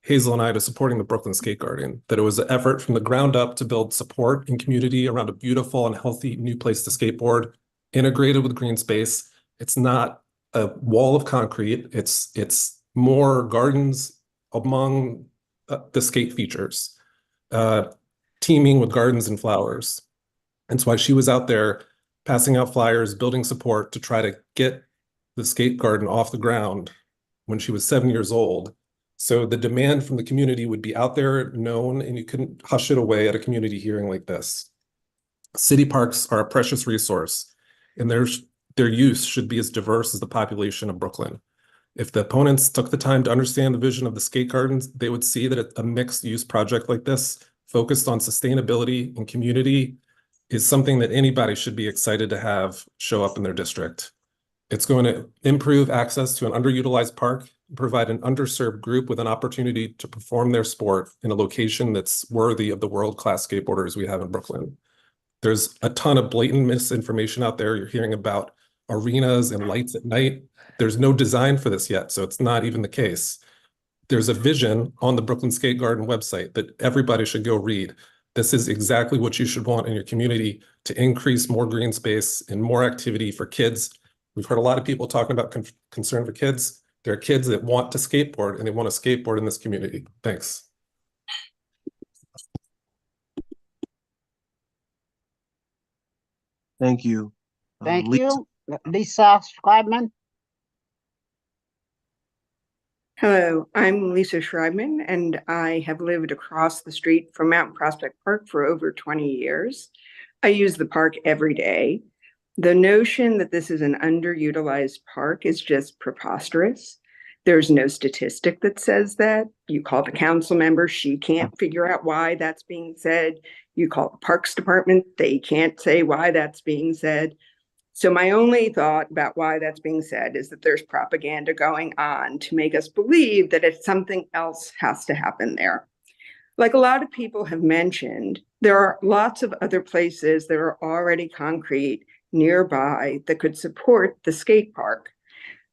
Hazel and I to supporting the Brooklyn Skate Garden, that it was an effort from the ground up to build support and community around a beautiful and healthy new place to skateboard, integrated with green space. It's not a wall of concrete, it's more gardens among the skate features. teeming with gardens and flowers. That's why she was out there passing out flyers, building support to try to get the skate garden off the ground when she was 7 years old. So the demand from the community would be out there, known, and you couldn't hush it away at a community hearing like this. City parks are a precious resource, and their use should be as diverse as the population of Brooklyn. If the opponents took the time to understand the vision of the skate gardens, they would see that a mixed use project like this, focused on sustainability and community, is something that anybody should be excited to have show up in their district. It's going to improve access to an underutilized park, provide an underserved group with an opportunity to perform their sport in a location that's worthy of the world-class skateboarders we have in Brooklyn. There's a ton of blatant misinformation out there. You're hearing about arenas and lights at night. There's no design for this yet, so it's not even the case. There's a vision on the Brooklyn Skate Garden website that everybody should go read. This is exactly what you should want in your community to increase more green space and more activity for kids. We've heard a lot of people talking about concern for kids. There are kids that want to skateboard, and they want to skateboard in this community. Thanks. Thank you. Thank Lisa. you. Lisa Schreibman. Hello, I'm Lisa Schreibman, and I have lived across the street from Mountain Prospect Park for over 20 years. I use the park every day. The notion that this is an underutilized park is just preposterous. There's no statistic that says that. You call the council member, she can't figure out why that's being said. You call the Parks Department, they can't say why that's being said. So my only thought about why that's being said is that there's propaganda going on to make us believe that if something else has to happen there. Like a lot of people have mentioned, there are lots of other places that are already concrete nearby that could support the skate park.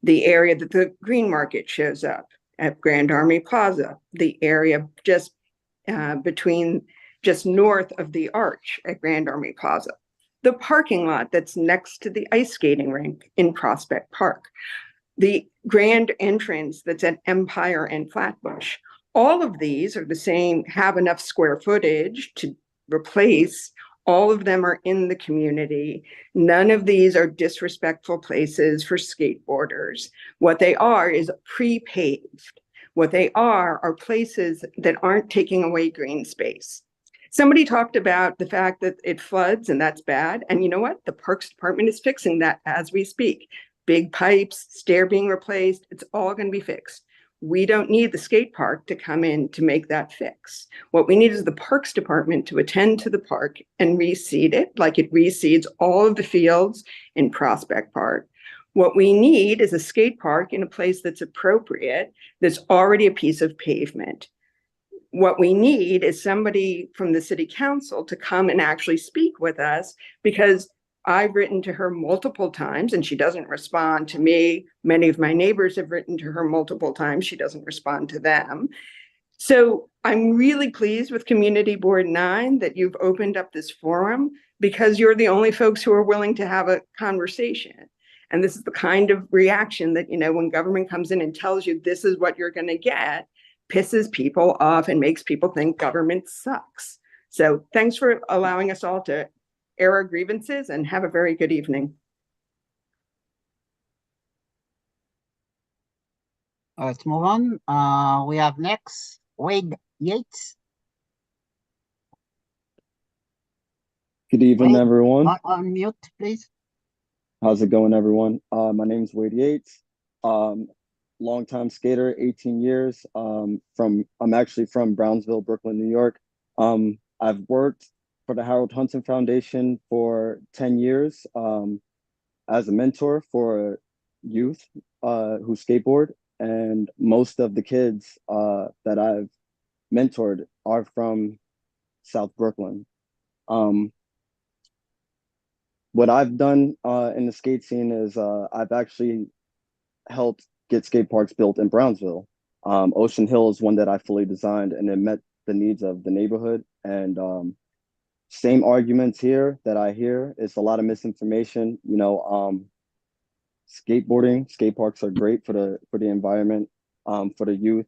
The area that the Green Market shows up at Grand Army Plaza, the area just just north of the Arch at Grand Army Plaza, the parking lot that's next to the ice skating rink in Prospect Park, the grand entrance that's at Empire and Flatbush. All of these are the same, have enough square footage to replace. All of them are in the community. None of these are disrespectful places for skateboarders. What they are is pre-paved. What they are places that aren't taking away green space. Somebody talked about the fact that it floods and that's bad. And you know what? The Parks Department is fixing that as we speak. Big pipes, stair being replaced, it's all going to be fixed. We don't need the skate park to come in to make that fix. What we need is the Parks Department to attend to the park and reseed it like it reseeds all of the fields in Prospect Park. What we need is a skate park in a place that's appropriate, that's already a piece of pavement. What we need is somebody from the city council to come and actually speak with us, because I've written to her multiple times and she doesn't respond to me. Many of my neighbors have written to her multiple times. She doesn't respond to them. So I'm really pleased with Community Board 9 that you've opened up this forum, because you're the only folks who are willing to have a conversation. And this is the kind of reaction that, when government comes in and tells you this is what you're going to get, pisses people off and makes people think government sucks. So thanks for allowing us all to air our grievances, and have a very good evening. Let's move on. We have next Wade Yates. Good evening, Wade, everyone. Unmute, please. How's it going, everyone? My name's Wade Yates. Longtime skater, 18 years. I'm actually from Brownsville, Brooklyn, New York. I've worked for the Harold Hunting Foundation for 10 years as a mentor for youth who skateboard. And most of the kids that I've mentored are from South Brooklyn. What I've done in the skate scene is I've actually helped get skate parks built in Brownsville. Ocean Hill is one that I fully designed, and it met the needs of the neighborhood. And same arguments here that I hear. It's a lot of misinformation. Skateboarding, skate parks are great for the environment, for the youth.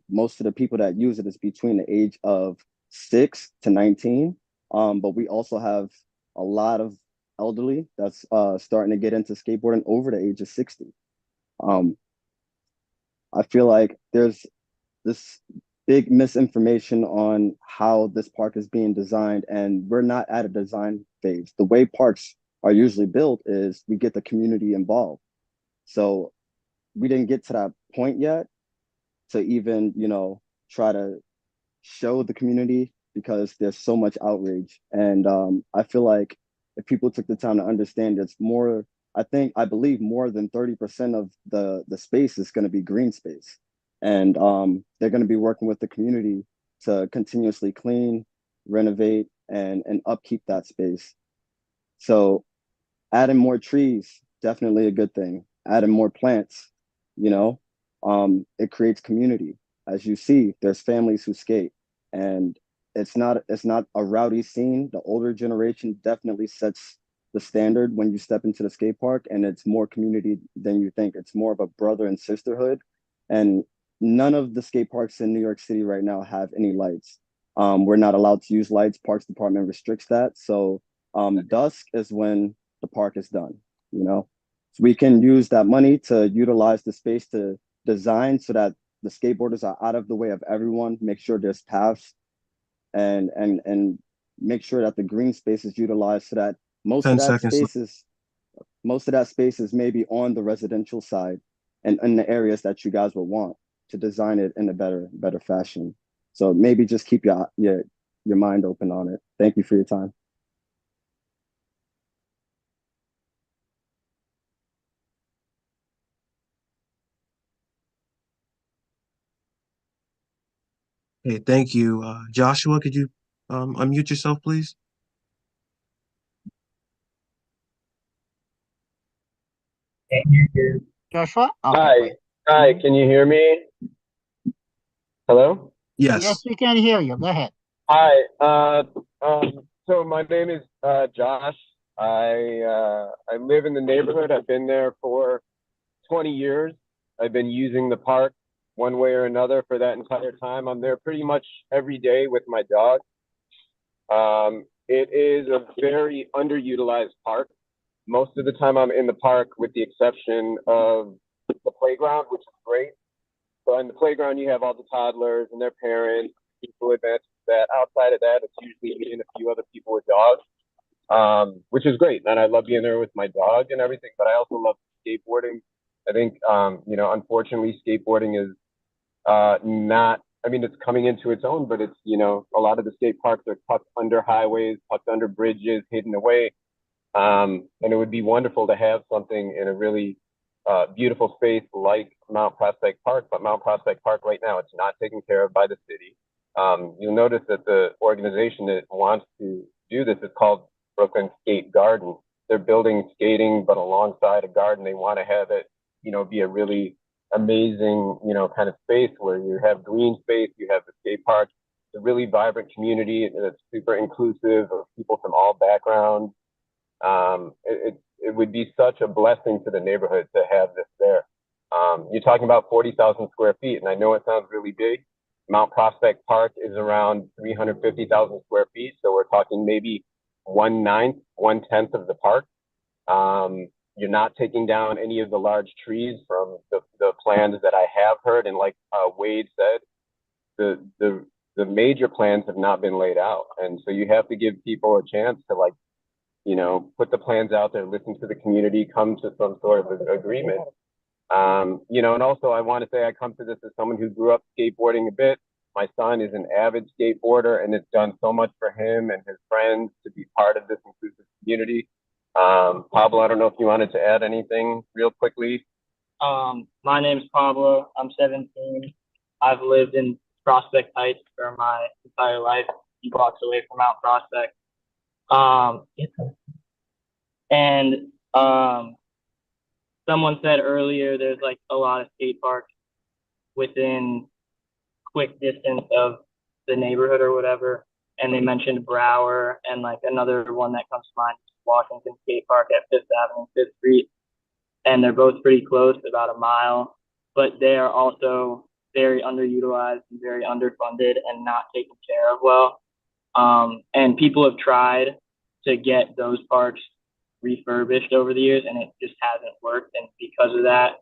Most of the people that use it is between the age of 6 to 19. But we also have a lot of elderly that's starting to get into skateboarding over the age of 60. I feel like there's this big misinformation on how this park is being designed, and we're not at a design phase. The way parks are usually built is we get the community involved. So we didn't get to that point yet to even, try to show the community, because there's so much outrage. And I feel like if people took the time to understand, it's more, I believe more than 30% of the space is going to be green space. And they're going to be working with the community to continuously clean, renovate, and upkeep that space. So adding more trees, definitely a good thing. Adding more plants, it creates community. As you see, there's families who skate, and it's not a rowdy scene. The older generation definitely sets the standard when you step into the skate park, and it's more community than you think. It's more of a brother and sisterhood. And none of the skate parks in New York City right now have any lights. We're not allowed to use lights. Parks Department restricts that. So dusk is when the park is done, So we can use that money to utilize the space to design so that the skateboarders are out of the way of everyone, make sure there's paths, and make sure that the green space is utilized so that most of that space is maybe on the residential side and in the areas that you guys would want to design it in a better fashion. So maybe just keep your mind open on it. Thank you for your time. Okay, thank you. Joshua, could you unmute yourself, please? Joshua? Okay, Hi, great. hi, can you hear me? Hello? Yes, Yes. we can hear you. Go ahead. Hi, so my name is Josh. I live in the neighborhood. I've been there for 20 years. I've been using the park one way or another for that entire time. I'm there pretty much every day with my dog. It is a very underutilized park. Most of the time I'm in the park, with the exception of the playground, which is great. But in the playground, you have all the toddlers and their parents, people advanced to that. Outside of that, it's usually me and a few other people with dogs, which is great. And I love being there with my dog and everything, but I also love skateboarding. I think, unfortunately, skateboarding is not, it's coming into its own, but it's, a lot of the skate parks are tucked under highways, tucked under bridges, hidden away. And it would be wonderful to have something in a really beautiful space like Mount Prospect Park, but Mount Prospect Park right now, it's not taken care of by the city. You'll notice that the organization that wants to do this is called Brooklyn Skate Garden. They're building skating, but alongside a garden. They want to have it, be a really amazing, kind of space where you have green space, you have the skate park, it's a really vibrant community that's super inclusive of people from all backgrounds. It would be such a blessing to the neighborhood to have this there. You're talking about 40,000 square feet, and I know it sounds really big. Mount Prospect Park is around 350,000 square feet, so we're talking maybe 1/9, 1/10 of the park. You're not taking down any of the large trees from the plans that I have heard, and like Wade said, the major plans have not been laid out, and so you have to give people a chance to put the plans out there, listen to the community, come to some sort of an agreement. And also I want to say I come to this as someone who grew up skateboarding a bit. My son is an avid skateboarder, and it's done so much for him and his friends to be part of this inclusive community. Pablo, I don't know if you wanted to add anything real quickly. My name's Pablo. I'm 17. I've lived in Prospect Heights for my entire life, a few blocks away from Mount Prospect. Someone said earlier there's like a lot of skate parks within quick distance of the neighborhood or whatever, and they mentioned Brower, and like another one that comes to mind is Washington Skate Park at 5th Avenue, 5th Street, and they're both pretty close, about a mile, but they're very underutilized and very underfunded and not taken care of well. And people have tried to get those parks refurbished over the years, and it just hasn't worked. And because of that,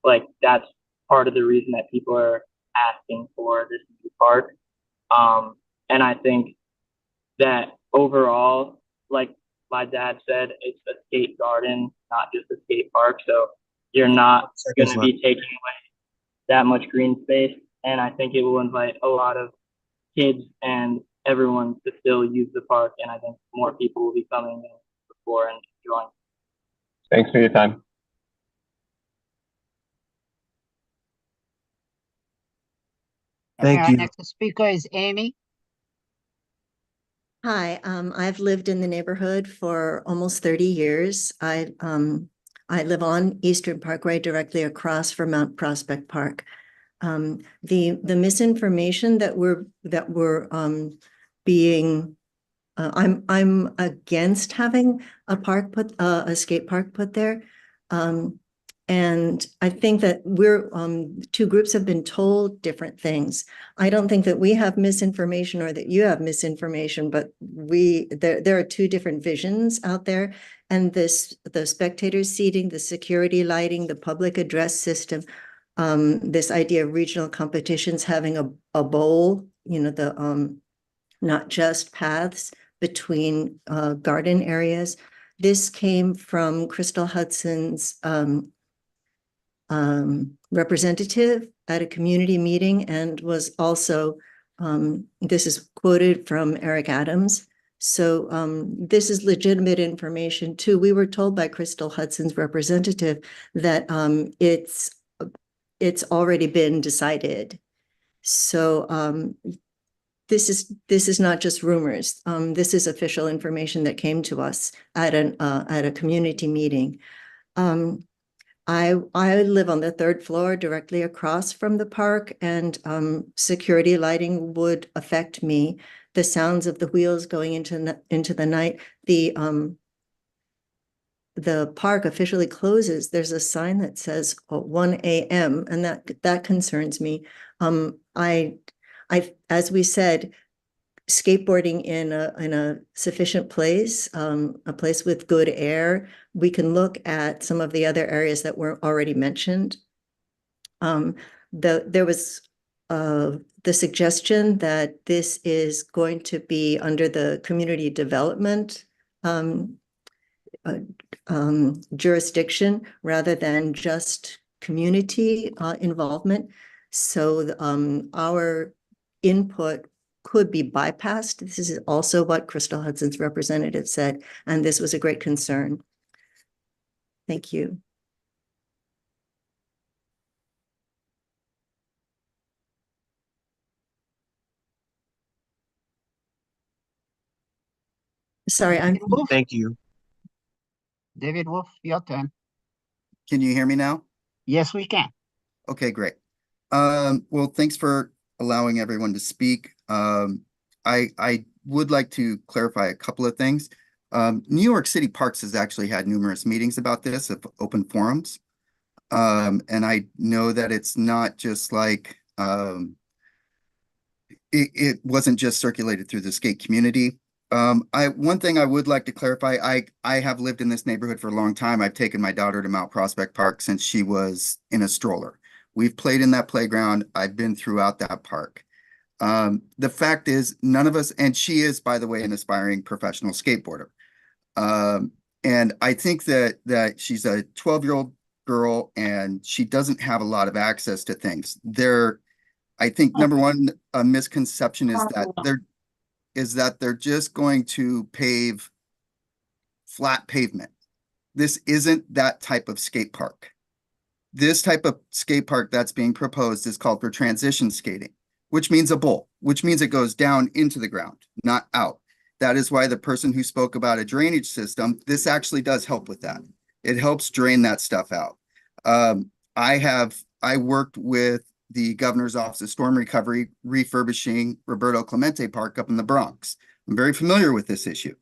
like, that's part of the reason that people are asking for this new park. And I think that overall, like my dad said, it's a skate garden, not just a skate park. So you're not going to be taking away that much green space. And I think it will invite a lot of kids and everyone to still use the park. And I think more people will be coming in before and enjoying. Thanks for your time. Thank Our you. next speaker is Amy. Hi, I've lived in the neighborhood for almost 30 years. I live on Eastern Parkway, directly across from Mount Prospect Park. The misinformation that we're being, I'm against having a skate park put there. And I think that we're two groups have been told different things. I don't think that we have misinformation or that you have misinformation, but there are two different visions out there. And the spectator seating, the security lighting, the public address system, this idea of regional competitions having a bowl, not just paths between garden areas. This came from Crystal Hudson's representative at a community meeting, and was also, this is quoted from Eric Adams. So this is legitimate information too. We were told by Crystal Hudson's representative that it's already been decided. So this is not just rumors. This is official information that came to us at a community meeting. I live on the 3rd floor directly across from the park, and security lighting would affect me. The sounds of the wheels going into the night. The park officially closes. There's a sign that says 1 a.m. and that concerns me. As we said, skateboarding in a sufficient place, a place with good air. We can look at some of the other areas that were already mentioned. There was the suggestion that this is going to be under the community development jurisdiction rather than just community involvement. So our input could be bypassed. This is also what Crystal Hudson's representative said, and this was a great concern. Thank you. Sorry, Thank you. David Wolf, your turn. Can you hear me now? Yes, we can. Okay, great. Well, thanks for allowing everyone to speak. I would like to clarify a couple of things. New York City Parks has actually had numerous meetings about this of open forums. And I know that it's not just like, it wasn't just circulated through the skate community. One thing I would like to clarify, I have lived in this neighborhood for a long time. I've taken my daughter to Mount Prospect Park since she was in a stroller. We've played in that playground. I've been throughout that park. The fact is, none of us, and she is, by the way, an aspiring professional skateboarder. And I think that she's a 12-year-old girl and she doesn't have a lot of access to things. I think number one, a misconception is that they're just going to pave flat pavement. This isn't that type of skate park. This type of skate park that's being proposed is called for transition skating, which means a bowl, which means it goes down into the ground, not out. That is why the person who spoke about a drainage system, this actually does help with that. It helps drain that stuff out. I worked with the Governor's Office of Storm Recovery refurbishing Roberto Clemente Park up in the Bronx. I'm very familiar with this issue.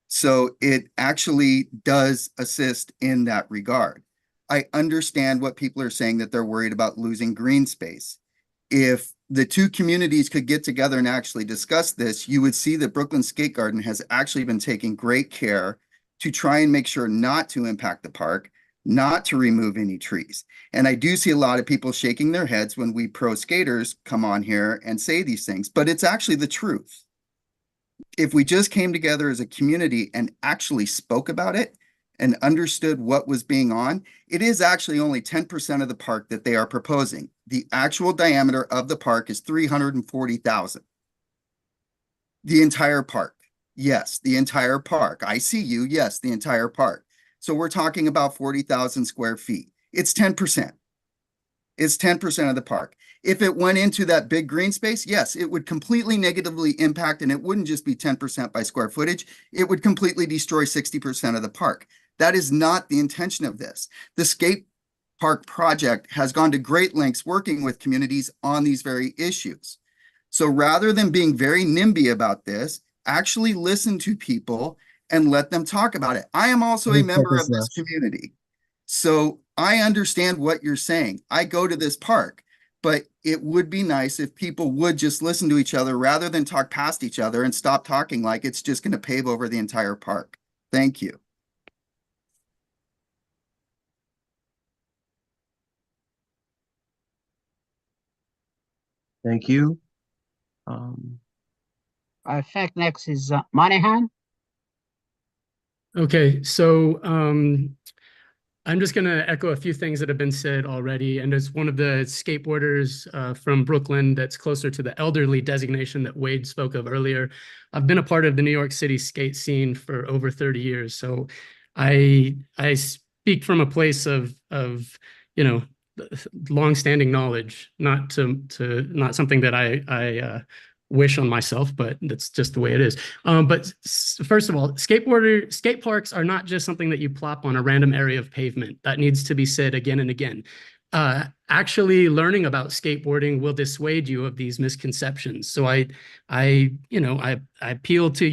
So it actually does assist in that regard. I understand what people are saying, that they're worried about losing green space. if the two communities could get together and actually discuss this, you would see that Brooklyn Skate Garden has actually been taking great care to try and make sure not to impact the park, not to remove any trees. And I do see a lot of people shaking their heads when we pro skaters come on here and say these things, but it's actually the truth. If we just came together as a community and actually spoke about it and understood what was being on, it is actually only 10% of the park that they are proposing. The actual diameter of the park is 340,000. The entire park. Yes, the entire park. I see you. Yes, the entire park. So we're talking about 40,000 square feet. It's 10%. It's 10% of the park. If it went into that big green space, yes, it would completely negatively impact, and it wouldn't just be 10% by square footage. It would completely destroy 60% of the park. That is not the intention of this. The skate park project has gone to great lengths working with communities on these very issues. So rather than being very NIMBY about this, actually listen to people and let them talk about it. I am also a member of this community. So I understand what you're saying. I go to this park, but it would be nice if people would just listen to each other rather than talk past each other and stop talking like it's just going to pave over the entire park. Thank you. Thank you. I think next is Monahan. Okay, so I'm just going to echo a few things that have been said already. And as one of the skateboarders from Brooklyn that's closer to the elderly designation that Wade spoke of earlier, I've been a part of the New York City skate scene for over 30 years. So I speak from a place of you know, longstanding knowledge, not something that I wish on myself, but that's just the way it is. But first of all, skate parks are not just something that you plop on a random area of pavement. That needs to be said again and again. Actually learning about skateboarding will dissuade you of these misconceptions. So I appeal to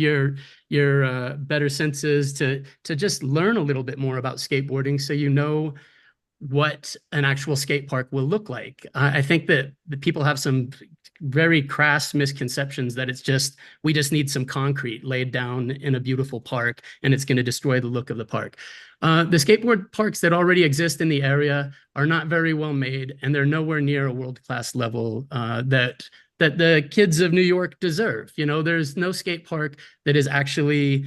your better senses to just learn a little bit more about skateboarding so you know what an actual skate park will look like. I think that the people have some very crass misconceptions that we just need some concrete laid down in a beautiful park and it's going to destroy the look of the park. The skateboard parks that already exist in the area are not very well made, and they're nowhere near a world-class level that the kids of New York deserve. You know, there's no skate park that is actually,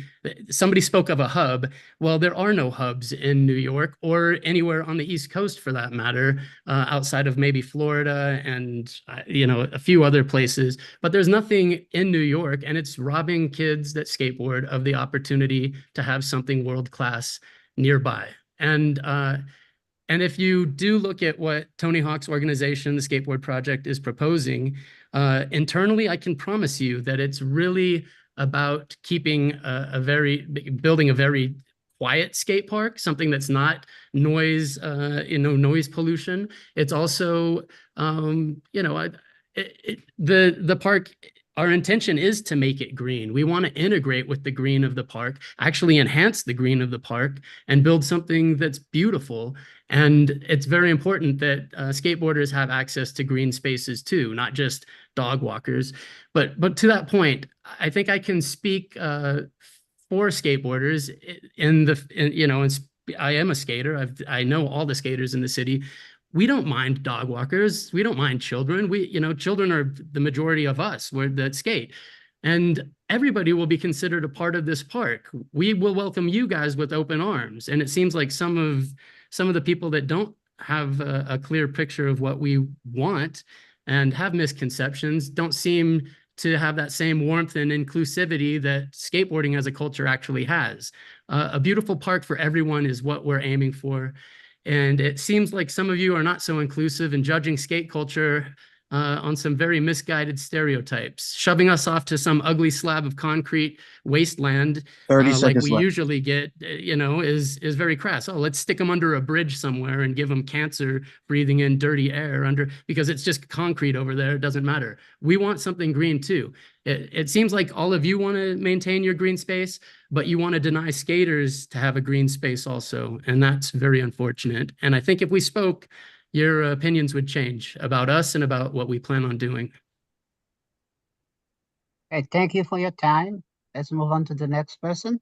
somebody spoke of a hub. Well, there are no hubs in New York or anywhere on the East Coast for that matter, outside of maybe Florida and, a few other places. But there's nothing in New York, and it's robbing kids that skateboard of the opportunity to have something world-class nearby. And if you do look at what Tony Hawk's organization, the Skateboard Project, is proposing, internally, I can promise you that it's really about keeping building a very quiet skate park, something that's not noise, noise pollution. It's also, the park. Our intention is to make it green. We want to integrate with the green of the park, actually enhance the green of the park, and build something that's beautiful. And it's very important that skateboarders have access to green spaces too, not just dog walkers. But to that point, I think I can speak for skateboarders. I am a skater. I know all the skaters in the city. We don't mind dog walkers. We don't mind children. Children are the majority of us that skate. And everybody will be considered a part of this park. We will welcome you guys with open arms. And it seems like some of the people that don't have a clear picture of what we want and have misconceptions don't seem to have that same warmth and inclusivity that skateboarding as a culture actually has. A beautiful park for everyone is what we're aiming for. And it seems like some of you are not so inclusive in judging skate culture on some very misguided stereotypes, shoving us off to some ugly slab of concrete wasteland 30 like seconds we left. usually get, is very crass. Oh, let's stick them under a bridge somewhere and give them cancer breathing in dirty air because it's just concrete over there. It doesn't matter. We want something green too. It seems like all of you want to maintain your green space, but you want to deny skaters to have a green space also. And that's very unfortunate. And I think if we spoke your opinions would change about us and about what we plan on doing. Okay, thank you for your time. Let's move on to the next person.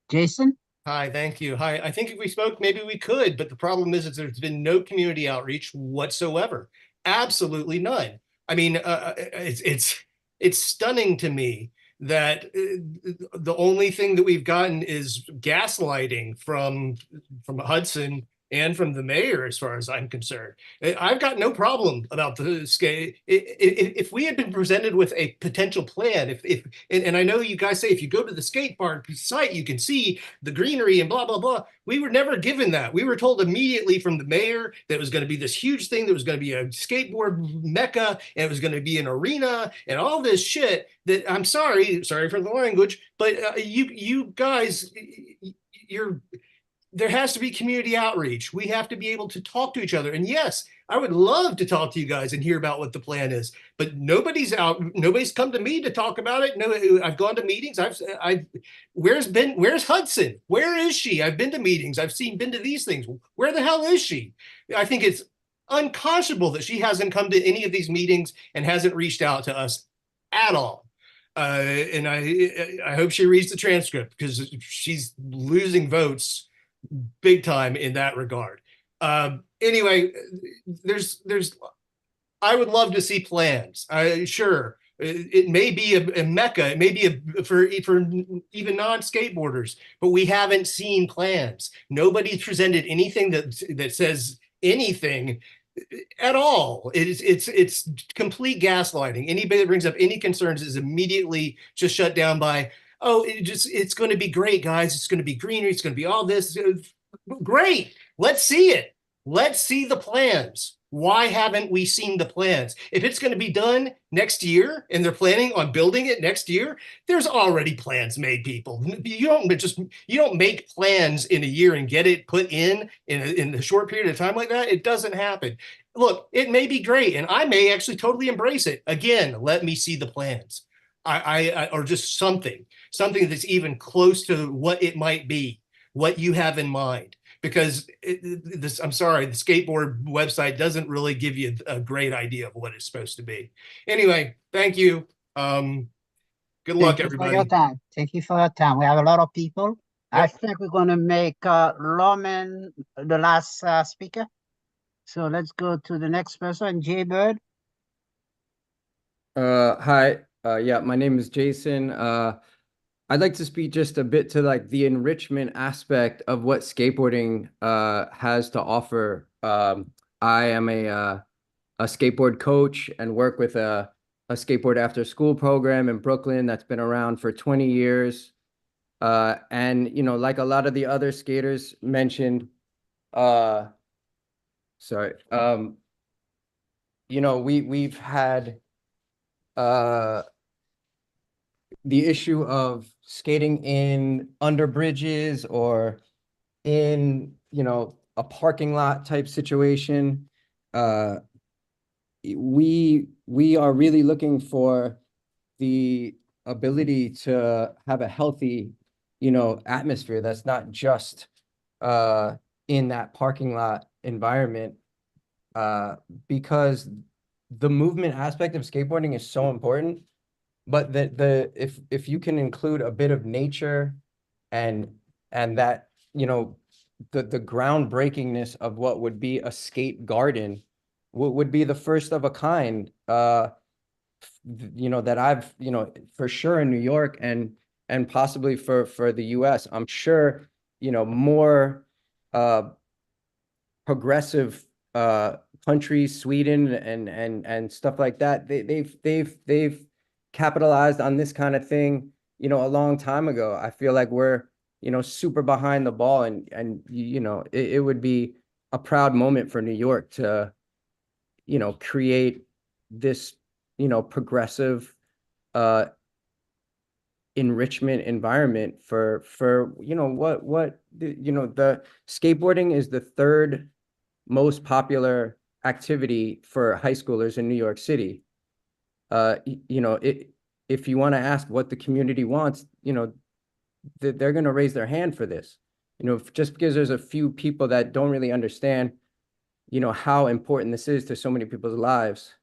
Jason? Hi, thank you. Hi, I think if we spoke, maybe we could, but the problem is there's been no community outreach whatsoever. Absolutely none. I mean, it's stunning to me that the only thing that we've gotten is gaslighting from Hudson and from the mayor, as far as I'm concerned. I've got no problem about the skate. If we had been presented with a potential plan, and I know you guys say if you go to the skate park site, you can see the greenery and blah, blah, blah. We were never given that. We were told immediately from the mayor that it was going to be this huge thing, that was going to be a skateboard mecca, and it was going to be an arena and all this shit that I'm sorry for the language, but you guys, there has to be community outreach. We have to be able to talk to each other. And yes, I would love to talk to you guys and hear about what the plan is, but nobody's come to me to talk about it. No, I've gone to meetings. Where's Hudson? Where is she? I've been to meetings. Been to these things. Where the hell is she? I think it's unconscionable that she hasn't come to any of these meetings and hasn't reached out to us at all. And I hope she reads the transcript, because she's losing votes big time in that regard. Anyway, I would love to see plans. Sure, it may be a mecca, it may be for even non-skateboarders, but we haven't seen plans. Nobody's presented anything that says anything at all. It's complete gaslighting. Anybody that brings up any concerns is immediately just shut down by, oh, it's going to be great, guys. It's going to be greenery. It's going to be all this. Great. Let's see it. Let's see the plans. Why haven't we seen the plans? If it's going to be done next year and they're planning on building it next year, there's already plans made, people. You don't make plans in a year and get it put in a short period of time like that. It doesn't happen. Look, it may be great, and I may actually totally embrace it. Again, let me see the plans. Or just something that's even close to what it might be, what you have in mind. Because I'm sorry, the skateboard website doesn't really give you a great idea of what it's supposed to be. Anyway, thank you. Good luck, everybody. For your time. Thank you for your time. We have a lot of people. Yep. I think we're going to make Loman the last speaker. So let's go to the next person, Jay Bird. Hi. Yeah, my name is Jason. I'd like to speak just a bit to like the enrichment aspect of what skateboarding has to offer. I am a skateboard coach and work with a skateboard after school program in Brooklyn that's been around for 20 years. And, you know, like a lot of the other skaters mentioned, you know, we've had the issue of skating in under bridges or in, you know, a parking lot type situation. We are really looking for the ability to have a healthy, you know, atmosphere that's not just in that parking lot environment, because the movement aspect of skateboarding is so important. But if you can include a bit of nature and that, you know, the groundbreakingness of what would be a skate garden would be the first of a kind, you know, that I've, you know, for sure in New York and possibly for the US. I'm sure, you know, more progressive countries, Sweden and stuff like that, they've capitalized on this kind of thing, you know, a long time ago. I feel like we're, you know, super behind the ball, and you know, it would be a proud moment for New York to, you know, create this, you know, progressive enrichment environment for you know, what you know, the skateboarding is the third most popular activity for high schoolers in New York City. You know, if you want to ask what the community wants, you know, they're going to raise their hand for this. You know, just because there's a few people that don't really understand you know, how important this is to so many people's lives,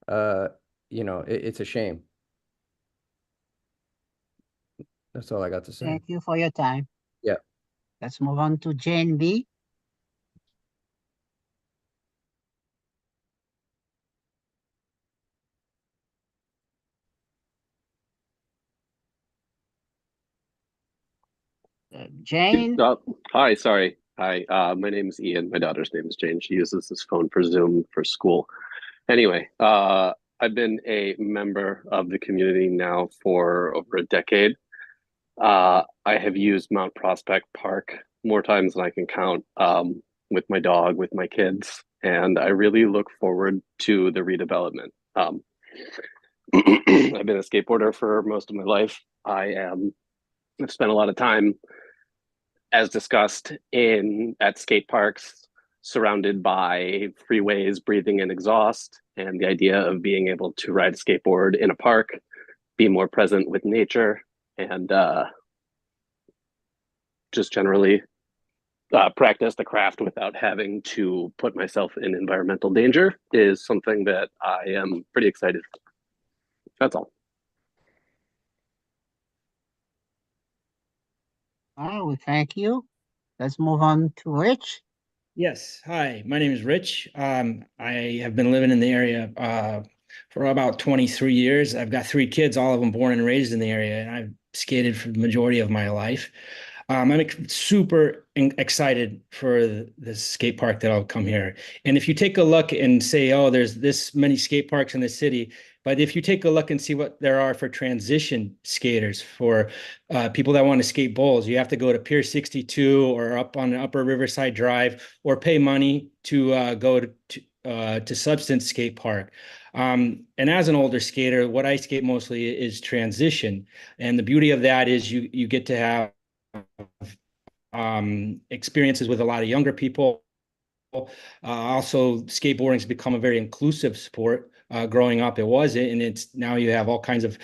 you know, it's a shame. That's all I got to say. Thank you for your time. Yeah. Let's move on to Jane B. Jane. Hi, sorry. Hi, my name is Ian. My daughter's name is Jane. She uses this phone for Zoom for school. Anyway, I've been a member of the community now for over a decade. I have used Mount Prospect Park more times than I can count, with my dog, with my kids, and I really look forward to the redevelopment. I've been a skateboarder for most of my life. I've spent a lot of time, as discussed, at skate parks, surrounded by freeways, breathing in exhaust, and the idea of being able to ride a skateboard in a park, be more present with nature, and just generally practice the craft without having to put myself in environmental danger is something that I am pretty excited for. That's all. All right, well, thank you. Let's move on to Rich. Yes. Hi, my name is Rich. I have been living in the area for about 23 years. I've got 3 kids, all of them born and raised in the area, and I've skated for the majority of my life. I'm super excited for the skate park that'll come here. And if you take a look and say, oh, there's this many skate parks in the city, but if you take a look and see what there are for transition skaters, for people that want to skate bowls, you have to go to Pier 62 or up on Upper Riverside Drive, or pay money to go to Substance Skate Park. And as an older skater, what I skate mostly is transition. And the beauty of that is you get to have experiences with a lot of younger people. Also, skateboarding has become a very inclusive sport. Growing up, it wasn't, and it's now you have all kinds of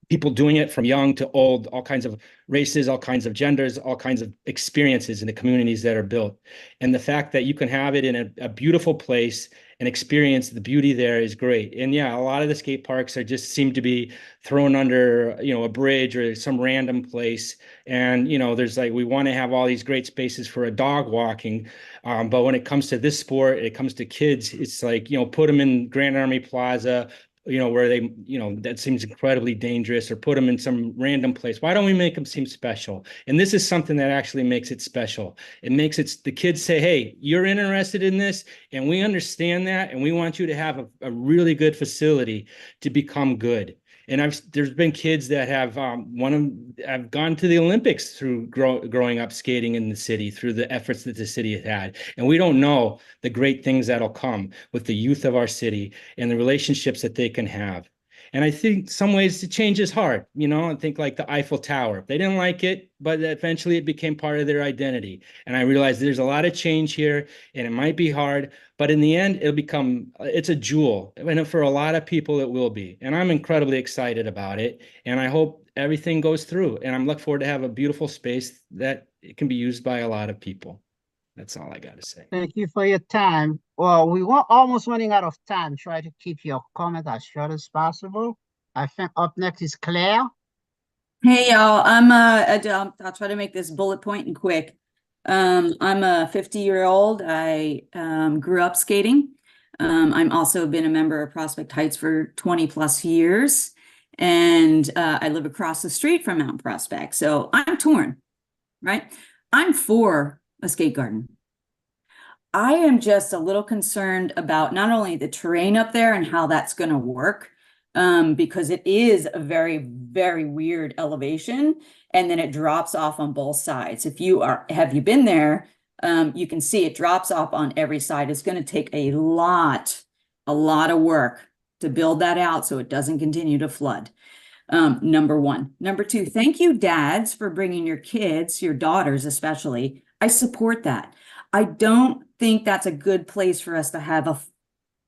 people doing it from young to old, all kinds of races, all kinds of genders, all kinds of experiences in the communities that are built. And the fact that you can have it in a beautiful place and experience the beauty there is great. And yeah, a lot of the skate parks are just seem to be thrown under, you know, a bridge or some random place. And, you know, there's like, we want to have all these great spaces for a dog walking. But when it comes to this sport, it comes to kids, it's like, you know, put them in Grand Army Plaza, you know, where they, you know, that seems incredibly dangerous, or put them in some random place. Why don't we make them seem special? And this is something that actually makes it special. It makes it, the kids say, hey, you're interested in this, and we understand that, and we want you to have a really good facility to become good. And there's been kids that have have gone to the Olympics through growing up skating in the city, through the efforts that the city has had. And we don't know the great things that'll come with the youth of our city and the relationships that they can have. And I think some ways the change is hard. You know, I think like the Eiffel Tower, they didn't like it, but eventually it became part of their identity. And I realized there's a lot of change here, and it might be hard, but in the end, it's a jewel. And for a lot of people, it will be. And I'm incredibly excited about it. And I hope everything goes through. And I'm looking forward to have a beautiful space that it can be used by a lot of people. That's all I got to say. Thank you for your time. Well, we were almost running out of time. Try to keep your comment as short as possible. I think up next is Claire. Hey, y'all. I'll try to make this bullet point and quick. I'm a 50-year-old. I grew up skating. I'm also been a member of Prospect Heights for 20 plus years. And I live across the street from Mount Prospect. So I'm torn, right? I'm for a skate garden. I am just a little concerned about not only the terrain up there and how that's going to work, because it is a very, very weird elevation, and then it drops off on both sides. Have you been there? You can see it drops off on every side. It's going to take a lot of work to build that out so it doesn't continue to flood. Number one. Number two, thank you, dads, for bringing your kids, your daughters especially. I support that. I don't think that's a good place for us to have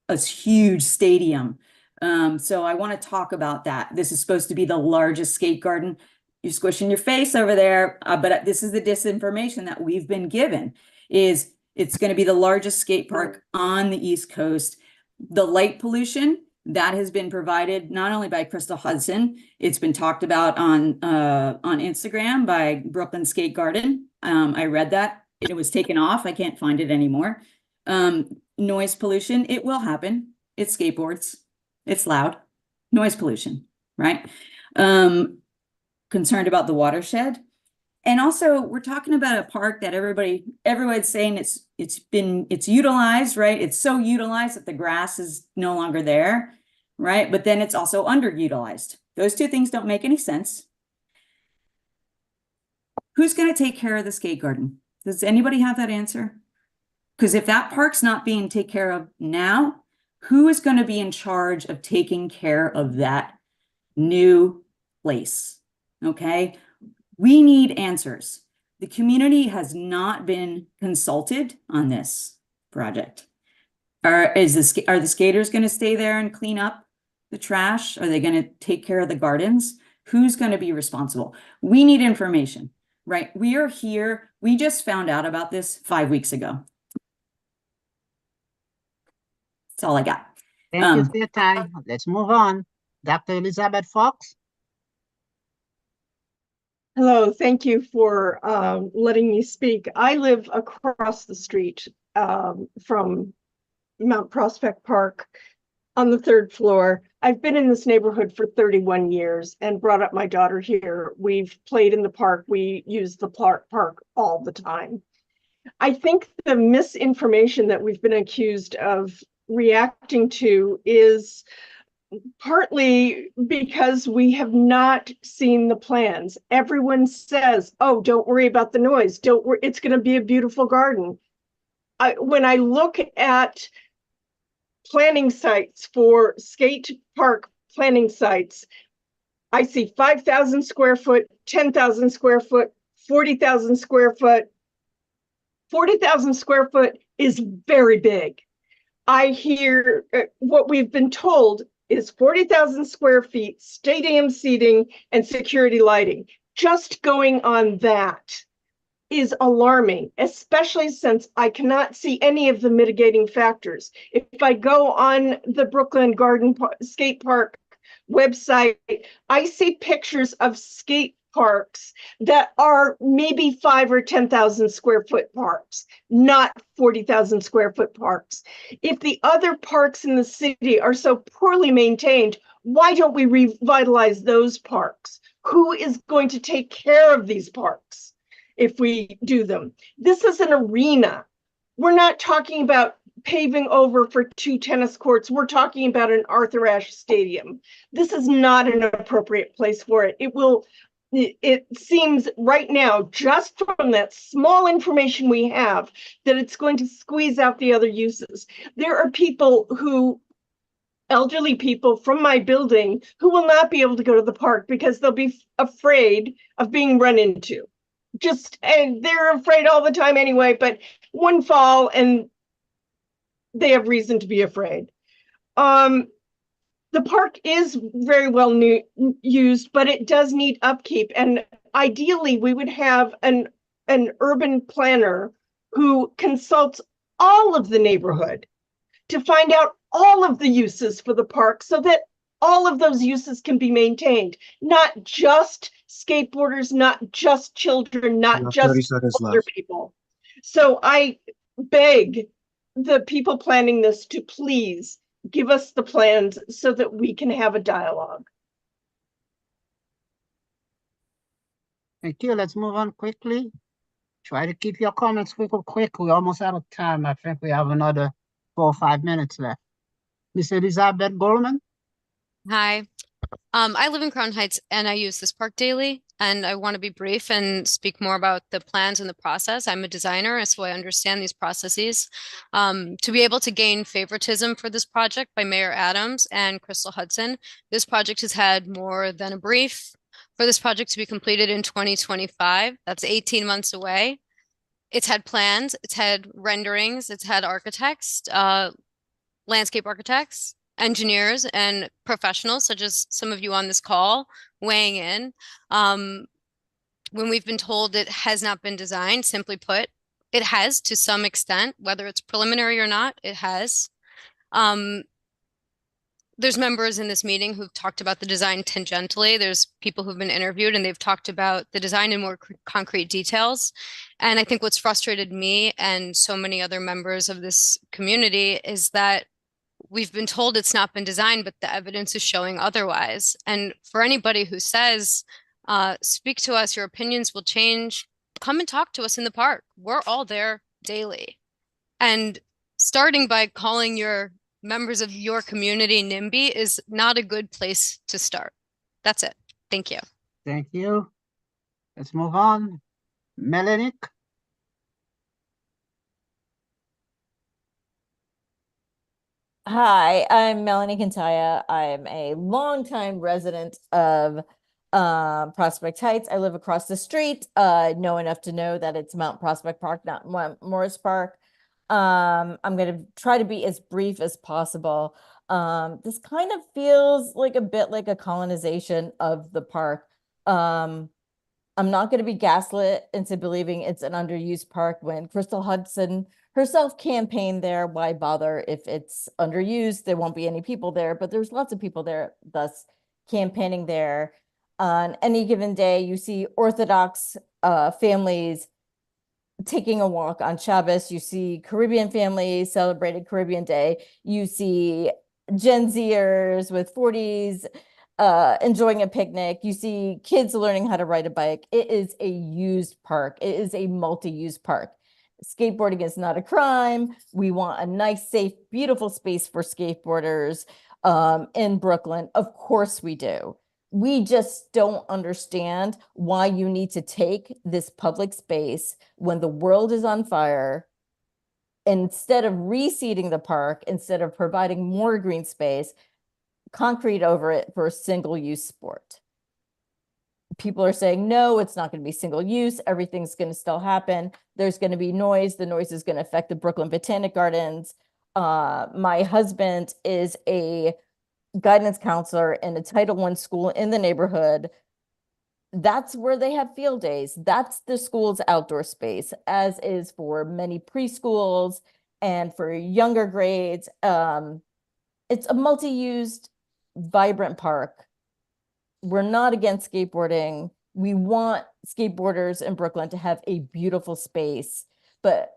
a huge stadium. So I want to talk about that. This is supposed to be the largest skate garden. You're squishing your face over there, but this is the disinformation that we've been given, is It's going to be the largest skate park on the East Coast. The light pollution that has been provided not only by Crystal Hudson, it's been talked about on Instagram by Brooklyn Skate Garden. I read that. It was taken off. I can't find it anymore. Noise pollution, it will happen. It's skateboards. It's loud. Noise pollution, right? Concerned about the watershed. And also we're talking about a park that everybody's saying it's utilized, right? It's so utilized that the grass is no longer there, right? But then it's also underutilized. Those two things don't make any sense. Who's going to take care of the skate garden? Does anybody have that answer? Because if that park's not being taken care of now, who is going to be in charge of taking care of that new place? Okay. We need answers. The community has not been consulted on this project. Are the skaters going to stay there and clean up the trash? Are they going to take care of the gardens? Who's going to be responsible? We need information, right? We are here. We just found out about this 5 weeks ago. That's all I got. Thank you for your time. Let's move on. Dr. Elizabeth Fox. Hello, thank you for letting me speak. I live across the street from Mount Prospect Park on the 3rd floor. I've been in this neighborhood for 31 years and brought up my daughter here. We've played in the park. We use the park all the time. I think the misinformation that we've been accused of reacting to is partly because we have not seen the plans. Everyone says, oh, don't worry about the noise. Don't worry, it's going to be a beautiful garden. When I look at planning sites for skate park planning sites, I see 5,000 square foot, 10,000 square foot, 40,000 square foot. 40,000 square foot is very big. I hear what we've been told is 40,000 square feet, stadium seating, and security lighting. Just going on that is alarming, especially since I cannot see any of the mitigating factors. If I go on the Brooklyn Garden Skate Park website, I see pictures of skate parks that are maybe 5,000 or 10,000 square foot parks, not 40,000 square foot parks. If the other parks in the city are so poorly maintained, why don't we revitalize those parks? Who is going to take care of these parks if we do them? This is an arena. We're not talking about paving over for 2 tennis courts. We're talking about an Arthur Ashe Stadium. This is not an appropriate place for it. It seems right now, just from that small information we have, that it's going to squeeze out the other uses. There are elderly people from my building who will not be able to go to the park because they'll be afraid of being run into. And they're afraid all the time anyway, but one fall and they have reason to be afraid. The park is very well used, but it does need upkeep. And ideally, we would have an urban planner who consults all of the neighborhood to find out all of the uses for the park so that all of those uses can be maintained, not just skateboarders, not just children, not just older people. So I beg the people planning this to please give us the plans so that we can have a dialogue. Thank you. Let's move on quickly. Try to keep your comments quick. We're almost out of time. I think we have another 4 or 5 minutes left. Miss Elizabeth Goldman. Hi. I live in Crown Heights and I use this park daily, and I want to be brief and speak more about the plans and the process. I'm a designer, so I understand these processes. To be able to gain favoritism for this project by Mayor Adams and Crystal Hudson, this project has had more than a brief. For this project to be completed in 2025, that's 18 months away. It's had plans, it's had renderings, it's had architects, landscape architects, engineers, and professionals, such as some of you on this call, weighing in. When we've been told it has not been designed, simply put, It has to some extent, whether it's preliminary or not, it has. There's members in this meeting who've talked about the design tangentially. There's people who've been interviewed and they've talked about the design in more concrete details. And I think what's frustrated me and so many other members of this community is that we've been told it's not been designed, but the evidence is showing otherwise. And for anybody who says, speak to us, your opinions will change, come and talk to us in the park. We're all there daily. And starting by calling your members of your community NIMBY is not a good place to start. That's it. Thank you. Thank you. Let's move on. Melanie? Hi, I'm Melanie Kintaya. I'm a longtime resident of Prospect Heights. I live across the street. Know enough to know that it's Mount Prospect Park, not Morris Park. I'm going to try to be as brief as possible. This kind of feels like a bit like a colonization of the park. I'm not going to be gaslit into believing it's an underused park when Crystal Hudson herself campaigned there. Why bother if it's underused? There won't be any people there, but there's lots of people there, thus campaigning there. On any given day, you see Orthodox families taking a walk on Shabbos. You see Caribbean families celebrating Caribbean Day. You see Gen Zers with 40s enjoying a picnic. You see kids learning how to ride a bike. It is a used park. It is a multi-use park. Skateboarding is not a crime. We want a nice, safe, beautiful space for skateboarders in Brooklyn. Of course we do. We just don't understand why you need to take this public space when the world is on fire. Instead of reseeding the park, instead of providing more green space, concrete over it for a single-use sport. People are saying, no, it's not going to be single use. Everything's going to still happen. There's going to be noise. The noise is going to affect the Brooklyn Botanic Gardens. My husband is a guidance counselor in a Title I school in the neighborhood. That's where they have field days. That's the school's outdoor space, as is for many preschools and for younger grades. It's a multi-used, vibrant park. We're not against skateboarding. We want skateboarders in Brooklyn to have a beautiful space, but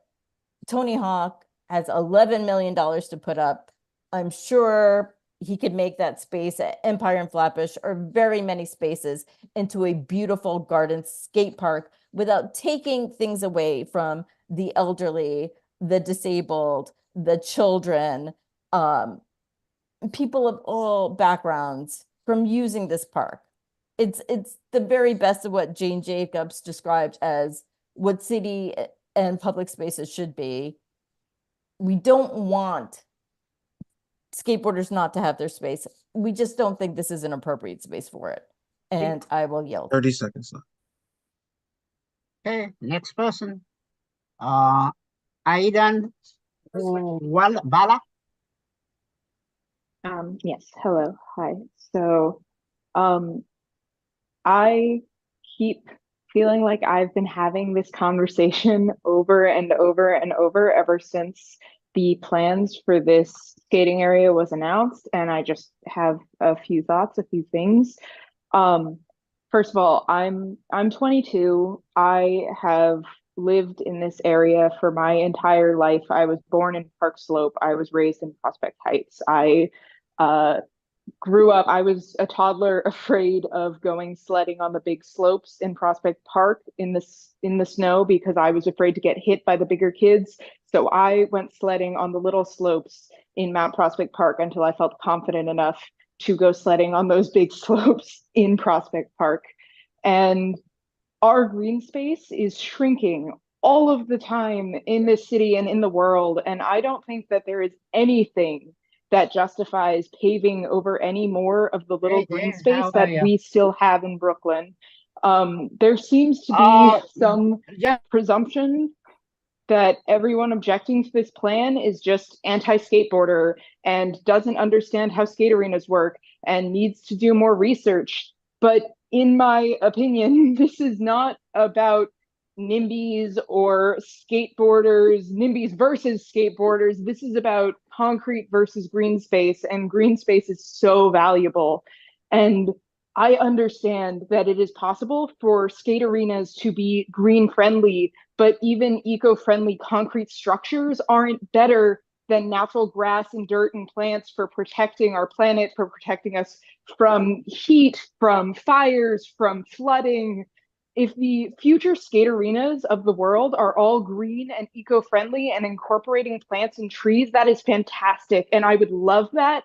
Tony Hawk has $11 million to put up. I'm sure he could make that space at Empire and Flatbush or very many spaces into a beautiful garden skate park without taking things away from the elderly, the disabled, the children, people of all backgrounds from using this park. It's the very best of what Jane Jacobs described as what city and public spaces should be. We don't want skateboarders not to have their space. We just don't think this is an appropriate space for it. And I will yield. 30 seconds left. Okay, next person. Aidan Bala. Yes, hello, hi. So, I keep feeling like I've been having this conversation over and over and over ever since the plans for this skating area was announced, and I just have a few thoughts, a few things. First of all, I'm 22. I have lived in this area for my entire life. I was born in Park Slope. I was raised in Prospect Heights. I grew up, I was a toddler afraid of going sledding on the big slopes in Prospect Park in the snow because I was afraid to get hit by the bigger kids. So I went sledding on the little slopes in Mount Prospect Park until I felt confident enough to go sledding on those big slopes in Prospect Park. And our green space is shrinking all of the time in this city and in the world. And I don't think that there is anything that justifies paving over any more of the little green space that we still have in Brooklyn. There seems to be some presumption that everyone objecting to this plan is just anti-skateboarder and doesn't understand how skate arenas work and needs to do more research. But in my opinion, this is not about NIMBYs or skateboarders, NIMBYs versus skateboarders. This is about concrete versus green space, and green space is so valuable. And I understand that it is possible for skate arenas to be green friendly, but even eco-friendly concrete structures aren't better than natural grass and dirt and plants for protecting our planet, for protecting us from heat, from fires, from flooding. If the future skate arenas of the world are all green and eco-friendly and incorporating plants and trees, that is fantastic. And I would love that.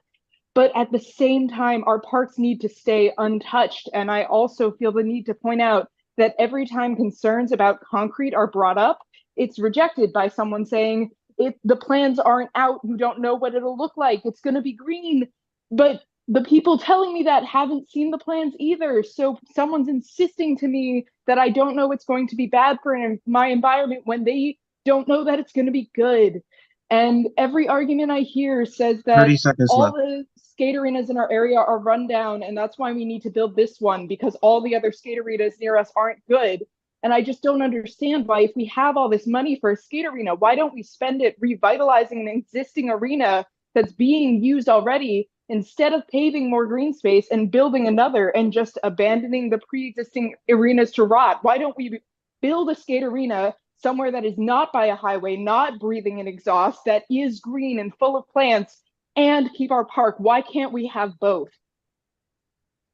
But at the same time, our parks need to stay untouched. And I also feel the need to point out that every time concerns about concrete are brought up, it's rejected by someone saying, if the plans aren't out, you don't know what it'll look like. It's going to be green. But the people telling me that haven't seen the plans either. So someone's insisting to me that I don't know it's going to be bad for my environment when they don't know that it's going to be good. And every argument I hear says that 30 seconds all left. the skate arenas in our area are run down, and that's why we need to build this one, because all the other skate arenas near us aren't good. And I just don't understand why, if we have all this money for a skate arena, why don't we spend it revitalizing an existing arena that's being used already, instead of paving more green space and building another and just abandoning the pre-existing arenas to rot? Why don't we build a skate arena somewhere that is not by a highway, not breathing in exhaust, that is green and full of plants, and keep our park? Why can't we have both?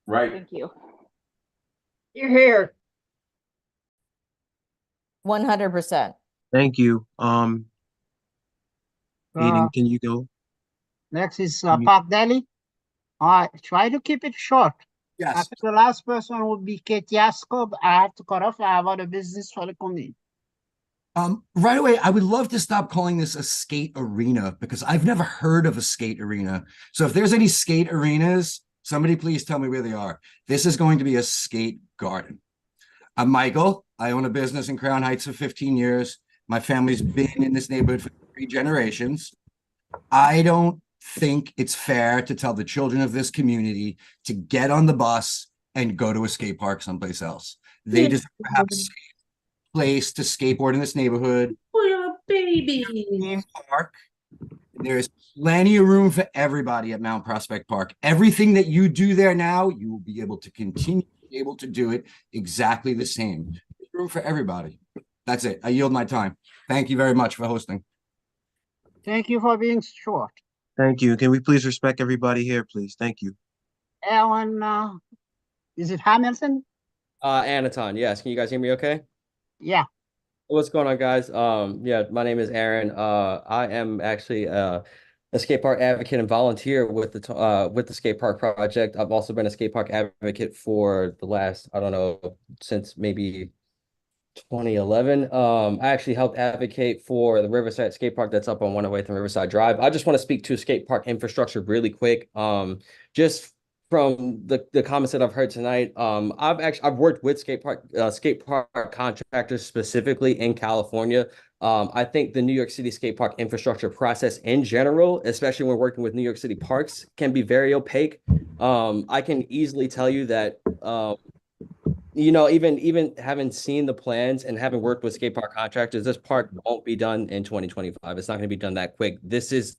Right. Thank you. You're here. 100%. Thank you. Aiden, Uh, can you go? Next is Can you- Park Daily. All right, try to keep it short. Yes. After the last person would be Kate Yaskob. I have to cut off. I have other business for the community. Right away, I would love to stop calling this a skate arena because I've never heard of a skate arena. So if there's any skate arenas, somebody please tell me where they are. This is going to be a skate garden. I'm Michael. I own a business in Crown Heights for 15 years. My family's been in this neighborhood for 3 generations. I don't think it's fair to tell the children of this community to get on the bus and go to a skate park someplace else. They deserve to have a safe place to skateboard in this neighborhood. Oh, baby. Park. There's plenty of room for everybody at Mount Prospect Park. Everything that you do there now, you will be able to continue to be able to do it exactly the same. There's room for everybody. That's it. I yield my time. Thank you very much for hosting. Thank you for being short. Thank you. Can we please respect everybody here, please? Thank you. Aaron, is it Hamilton? Anaton, yes. Can you guys hear me okay? Yeah. What's going on, guys? Yeah, my name is Aaron. I am actually a skate park advocate and volunteer with the skate park project. I've also been a skate park advocate for the last, I don't know, since maybe 2011. I actually helped advocate for the Riverside skate park that's up on 108th and Riverside Drive. I just want to speak to skate park infrastructure really quick. Just from the comments that I've heard tonight, I've worked with skate park contractors specifically in California. I think the New York City skate park infrastructure process in general, especially when working with New York City parks, can be very opaque. I can easily tell you that you know, even having seen the plans and having worked with skate park contractors, this park won't be done in 2025. It's not going to be done that quick. This is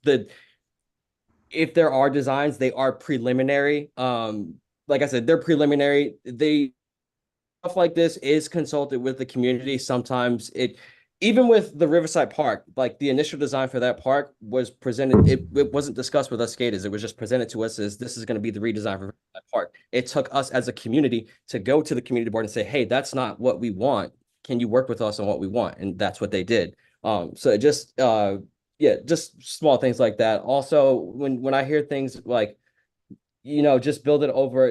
if there are designs, they are preliminary. Like I said, they're preliminary. Stuff like this is consulted with the community. Sometimes even with the Riverside Park, like the initial design for that park was presented, it wasn't discussed with us skaters. It was just presented to us as this is going to be the redesign for that park. It took us as a community to go to the community board and say, hey, that's not what we want. Can you work with us on what we want? And that's what they did. So it just, yeah, just small things like that. Also, when I hear things like, you know, just build it over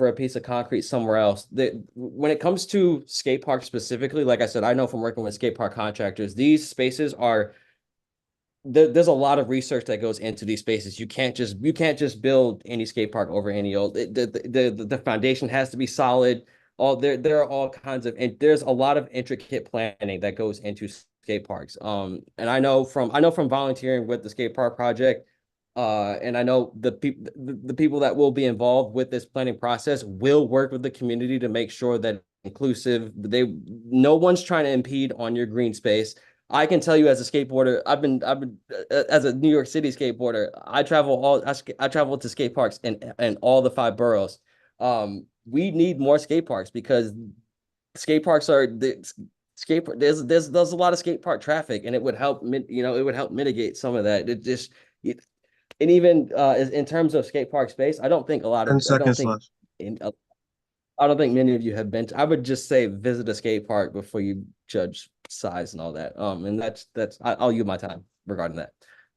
a piece of concrete somewhere else. When it comes to skate parks specifically, like I said, I know from working with skate park contractors, these spaces are there's a lot of research that goes into these spaces. You can't just build any skate park over any old. The foundation has to be solid. There are all kinds of, and there's a lot of intricate planning that goes into skate parks. And I know from volunteering with the skate park project. And I know the people that will be involved with this planning process will work with the community to make sure that inclusive. No one's trying to impede on your green space. I can tell you as a skateboarder, I've been as a New York City skateboarder, I travel to skate parks in all the 5 boroughs. We need more skate parks because skate parks are there's a lot of skate park traffic, and it would help mitigate some of that. And even in terms of skate park space, I don't think many of you have been I would just say visit a skate park before you judge size and all that. And I'll use my time regarding that.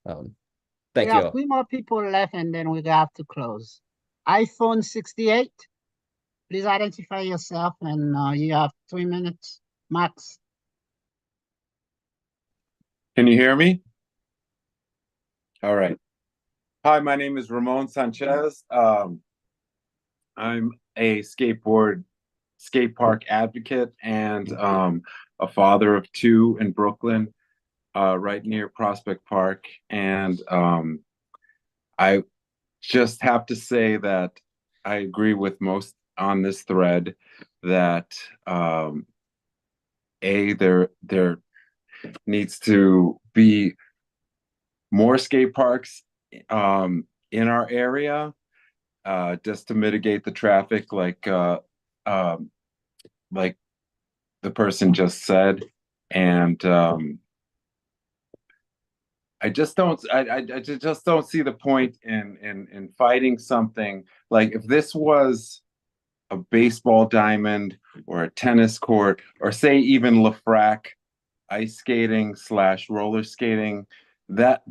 Thank We you have all. 3 more people left, and then we have to close. iPhone 68, please identify yourself, and you have 3 minutes max. Can you hear me? All right. Hi, my name is Ramon Sanchez. I'm a skate park advocate and a father of 2 in Brooklyn, right near Prospect Park. And I just have to say that I agree with most on this thread that there needs to be more skate parks in our area, just to mitigate the traffic, like the person just said. And I just don't see the point in fighting something. Like, if this was a baseball diamond or a tennis court, or say even LaFrac ice skating / roller skating, that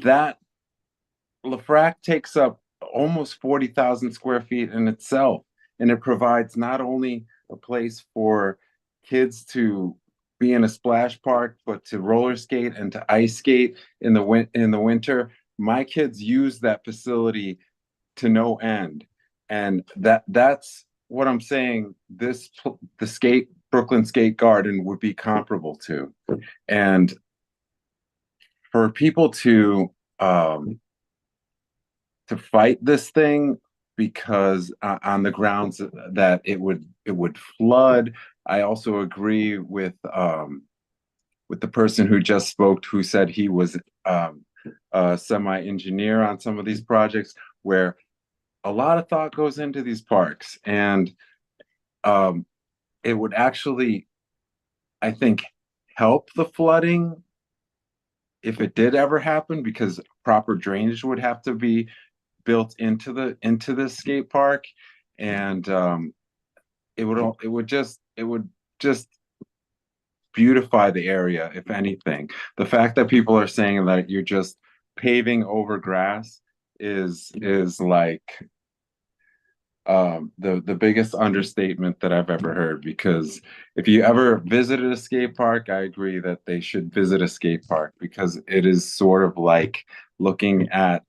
LaFrac takes up almost 40,000 square feet in itself, and it provides not only a place for kids to be in a splash park, but to roller skate and to ice skate in the winter. My kids use that facility to no end, and that's what I'm saying. The Brooklyn Skate Garden would be comparable to. And for people to fight this thing because on the grounds that it would flood. I also agree with the person who just spoke, who said he was a semi-engineer on some of these projects, where a lot of thought goes into these parks, and it would actually, I think, help the flooding if it did ever happen, because proper drainage would have to be built into the skate park, and it would just beautify the area. If anything, the fact that people are saying that you're just paving over grass is like the biggest understatement that I've ever heard. Because if you ever visited a skate park, I agree that they should visit a skate park, because it is sort of like looking at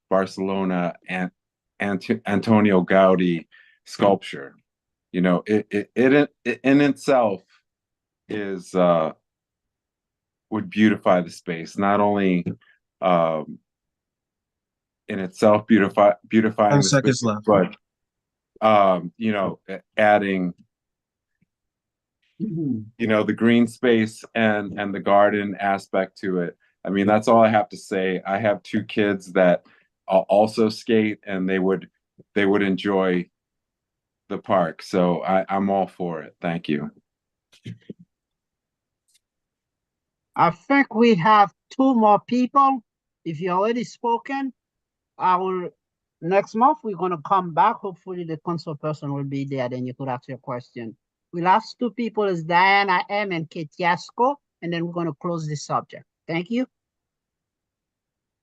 Barcelona and Antonio Gaudi sculpture. You know, it in itself is would beautify the space, not only in itself beautifying 10 the seconds space, left. but adding the green space and the garden aspect to it. I mean, that's all I have to say. I have 2 kids that also skate, and they would enjoy the park. So I'm all for it. Thank you. I think we have 2 more people. If you already spoken, next month we're gonna come back. Hopefully the council person will be there, then you could ask your question. The last 2 people is Diana M. and Kate Yasko, and then we're gonna close this subject. Thank you.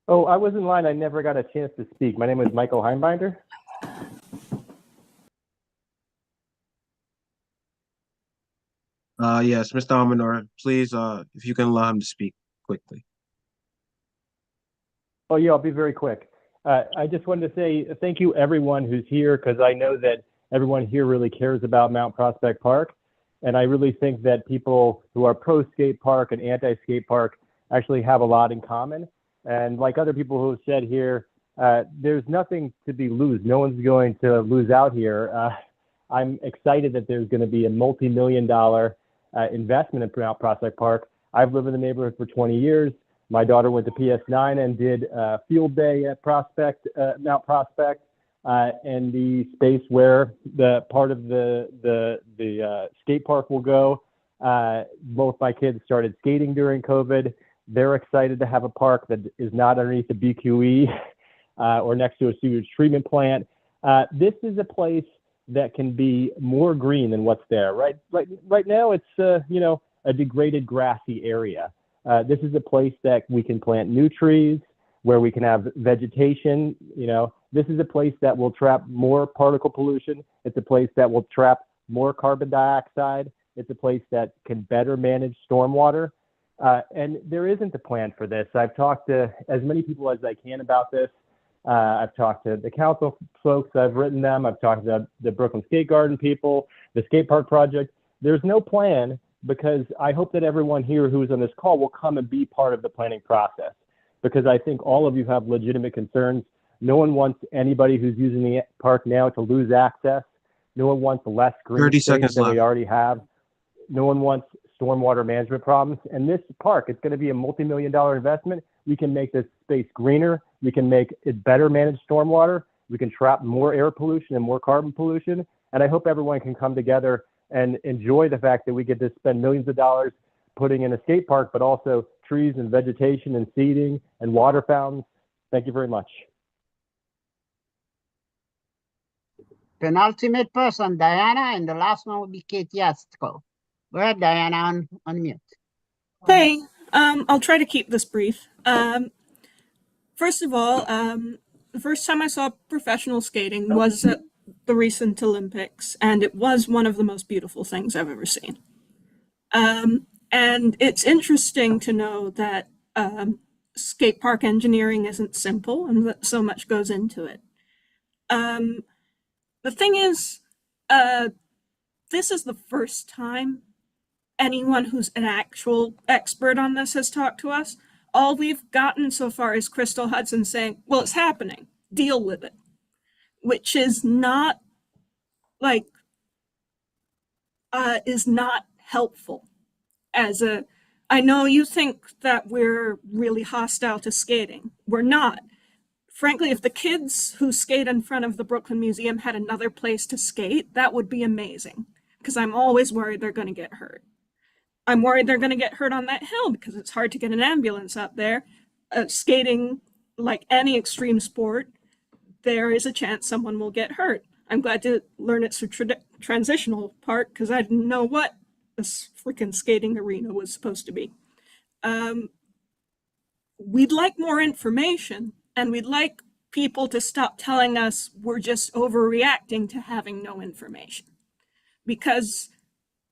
Oh, I was in line. I never got a chance to speak. My name is Michael Heimbinder. Yes, Mr. Almanor, please, if you can allow him to speak quickly. Oh, yeah, I'll be very quick. I just wanted to say thank you, everyone who's here, because I know that everyone here really cares about Mount Prospect Park. And I really think that people who are pro-skate park and anti-skate park actually have a lot in common. And like other people who have said here, there's nothing to be lose. No one's going to lose out here. I'm excited that there's going to be a multi-million-dollar investment in Mount Prospect Park. I've lived in the neighborhood for 20 years. My daughter went to PS9 and did field day at Mount Prospect, and the space where the part of the skate park will go. Both my kids started skating during COVID. They're excited to have a park that is not underneath the BQE or next to a sewage treatment plant. This is a place that can be more green than what's there. Right now, it's a degraded grassy area. This is a place that we can plant new trees, where we can have vegetation. This is a place that will trap more particle pollution. It's a place that will trap more carbon dioxide. It's a place that can better manage stormwater. And there isn't a plan for this. I've talked to as many people as I can about this. I've talked to the council folks. I've written them. I've talked to the Brooklyn Skate Garden people, the skate park project. There's no plan, because I hope that everyone here who's on this call will come and be part of the planning process, because I think all of you have legitimate concerns. No one wants anybody who's using the park now to lose access. No one wants less green 30 space seconds than left. we already have. No one wants stormwater management problems. And this park, it's going to be a multi-million-dollar investment. We can make this space greener. We can make it better manage stormwater. We can trap more air pollution and more carbon pollution. And I hope everyone can come together and enjoy the fact that we get to spend millions of dollars putting in a skate park, but also trees and vegetation and seating and water fountains. Thank you very much. Penultimate person, Diana, and the last one will be Kate Yastko. Go ahead, Diana, on mute. Hey, I'll try to keep this brief. First of all, the first time I saw professional skating was at the recent Olympics, and it was one of the most beautiful things I've ever seen. And it's interesting to know that skate park engineering isn't simple and that so much goes into it. The thing is, this is the first time anyone who's an actual expert on this has talked to us. All we've gotten so far is Crystal Hudson saying, well, it's happening, deal with it, which is not is not helpful. I know you think that we're really hostile to skating. We're not. Frankly, if the kids who skate in front of the Brooklyn Museum had another place to skate, that would be amazing, because I'm always worried they're going to get hurt. I'm worried they're going to get hurt on that hill because it's hard to get an ambulance up there. Skating, like any extreme sport, there is a chance someone will get hurt. I'm glad to learn it's a transitional park, because I didn't know what this freaking skating arena was supposed to be. We'd like more information, and we'd like people to stop telling us we're just overreacting to having no information. Because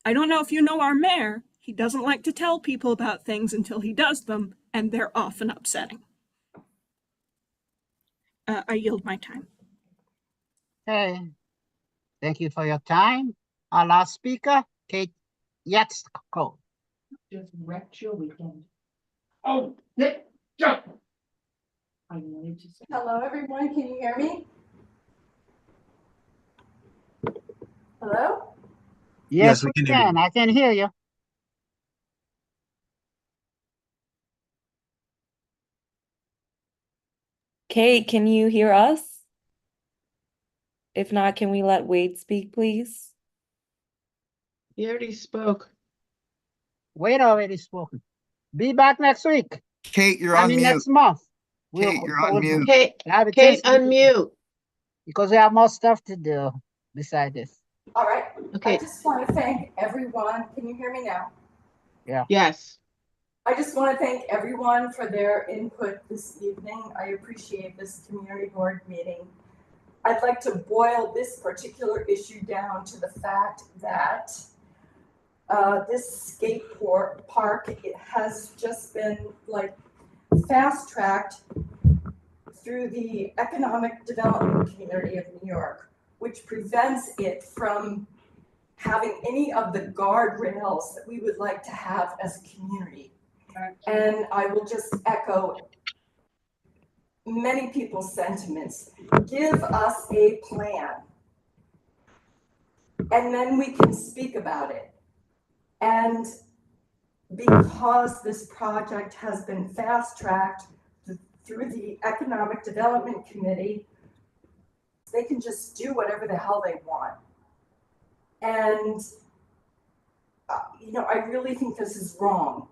I don't know if you know our mayor, he doesn't like to tell people about things until he does them, and they're often upsetting. I yield my time. Okay. Thank you for your time. Our last speaker, Kate Yatsko. Just wrecked your weekend. Oh, Nick, jump! I wanted to say. Hello, everyone. Can you hear me? Hello? Yes, we can. I can hear you. Kate, can you hear us? If not, can we let Wade speak, please? He already spoke. Wade already spoken. Be back next week. Kate, you're on mute. Next month. Kate, you're on mute. Kate, unmute. Because we have more stuff to do beside this. All right. Okay. I just want to thank everyone. Can you hear me now? Yeah. Yes. I just want to thank everyone for their input this evening. I appreciate this community board meeting. I'd like to boil this particular issue down to the fact that this skate park, it has just been like fast-tracked through the economic development community of New York, which prevents it from having any of the guardrails that we would like to have as a community. And I will just echo many people's sentiments. Give us a plan. and then we can speak about it. And because this project has been fast-tracked through the Economic Development Committee, they can just do whatever the hell they want. And, I really think this is wrong.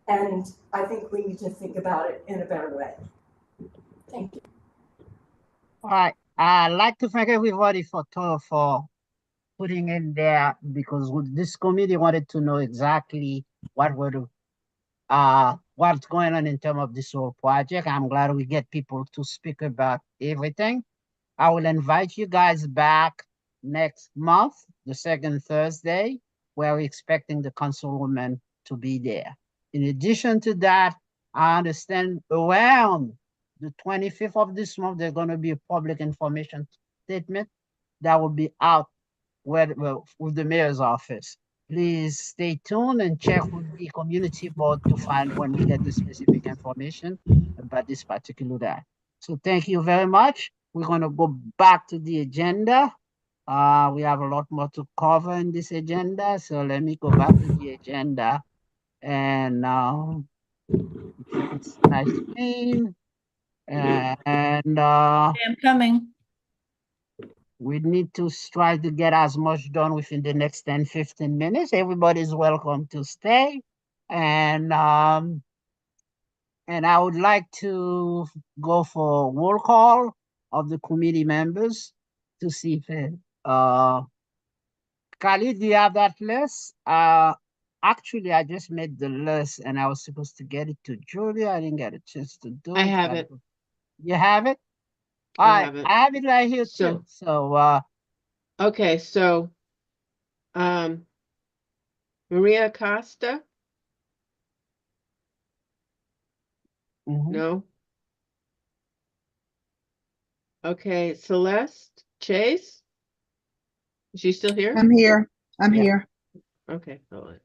And I think we need to think about it in a better way. Thank you. All right. I'd like to thank everybody for putting in there, because this committee wanted to know exactly what's going on in terms of this whole project. I'm glad we get people to speak about everything. I will invite you guys back next month, the second Thursday, where we're expecting the councilwoman to be there. In addition to that, I understand around the 25th of this month, there's going to be a public information statement that will be out with the mayor's office. Please stay tuned and check with the community board to find when we get the specific information about this particular day. So thank you very much. We're going to go back to the agenda. We have a lot more to cover in this agenda. So let me go back to the agenda. And it's my screen. And I'm coming. we need to try to get as much done within the next 10-15 minutes. Everybody's welcome to stay. And I would like to go for roll call of the committee members to see if Khalid, do you have that list? Actually, I just made the list and I was supposed to get it to Julia. I didn't get a chance to do it. I have it. You have it? All I right, have it. I have it right here too. So, Okay, so Maria Costa? No? Okay, Celeste Chase? Is she still here? I'm here. I'm here. Okay, hold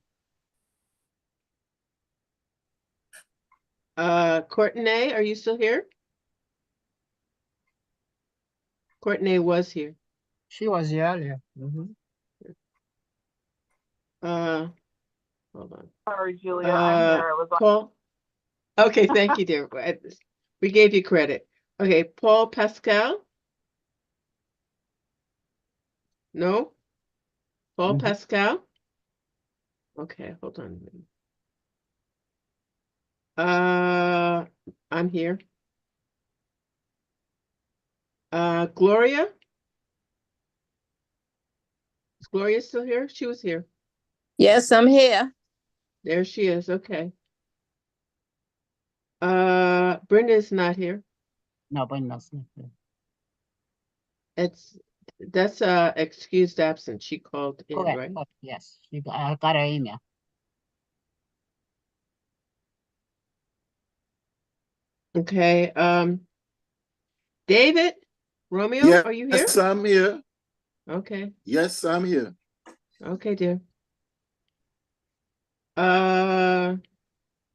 on. Courtney, are you still here? Courtney was here. she was here earlier. Hold on. Sorry, Julia. I'm here. I was Paul. Okay, thank you, dear. We gave you credit. Okay, Paul Pascal? No? Paul Pascal? Okay, hold on a minute. I'm here. Gloria? Is Gloria still here? She was here. Yes, I'm here. There she is. Okay. Brenda's not here. No, Brenda's not here. That's excused absence. She called in, Correct. right? Yes, I got her email. Okay. David Romeo, Yes, are you here? I'm here. Okay. Yes, I'm here. Okay, dear.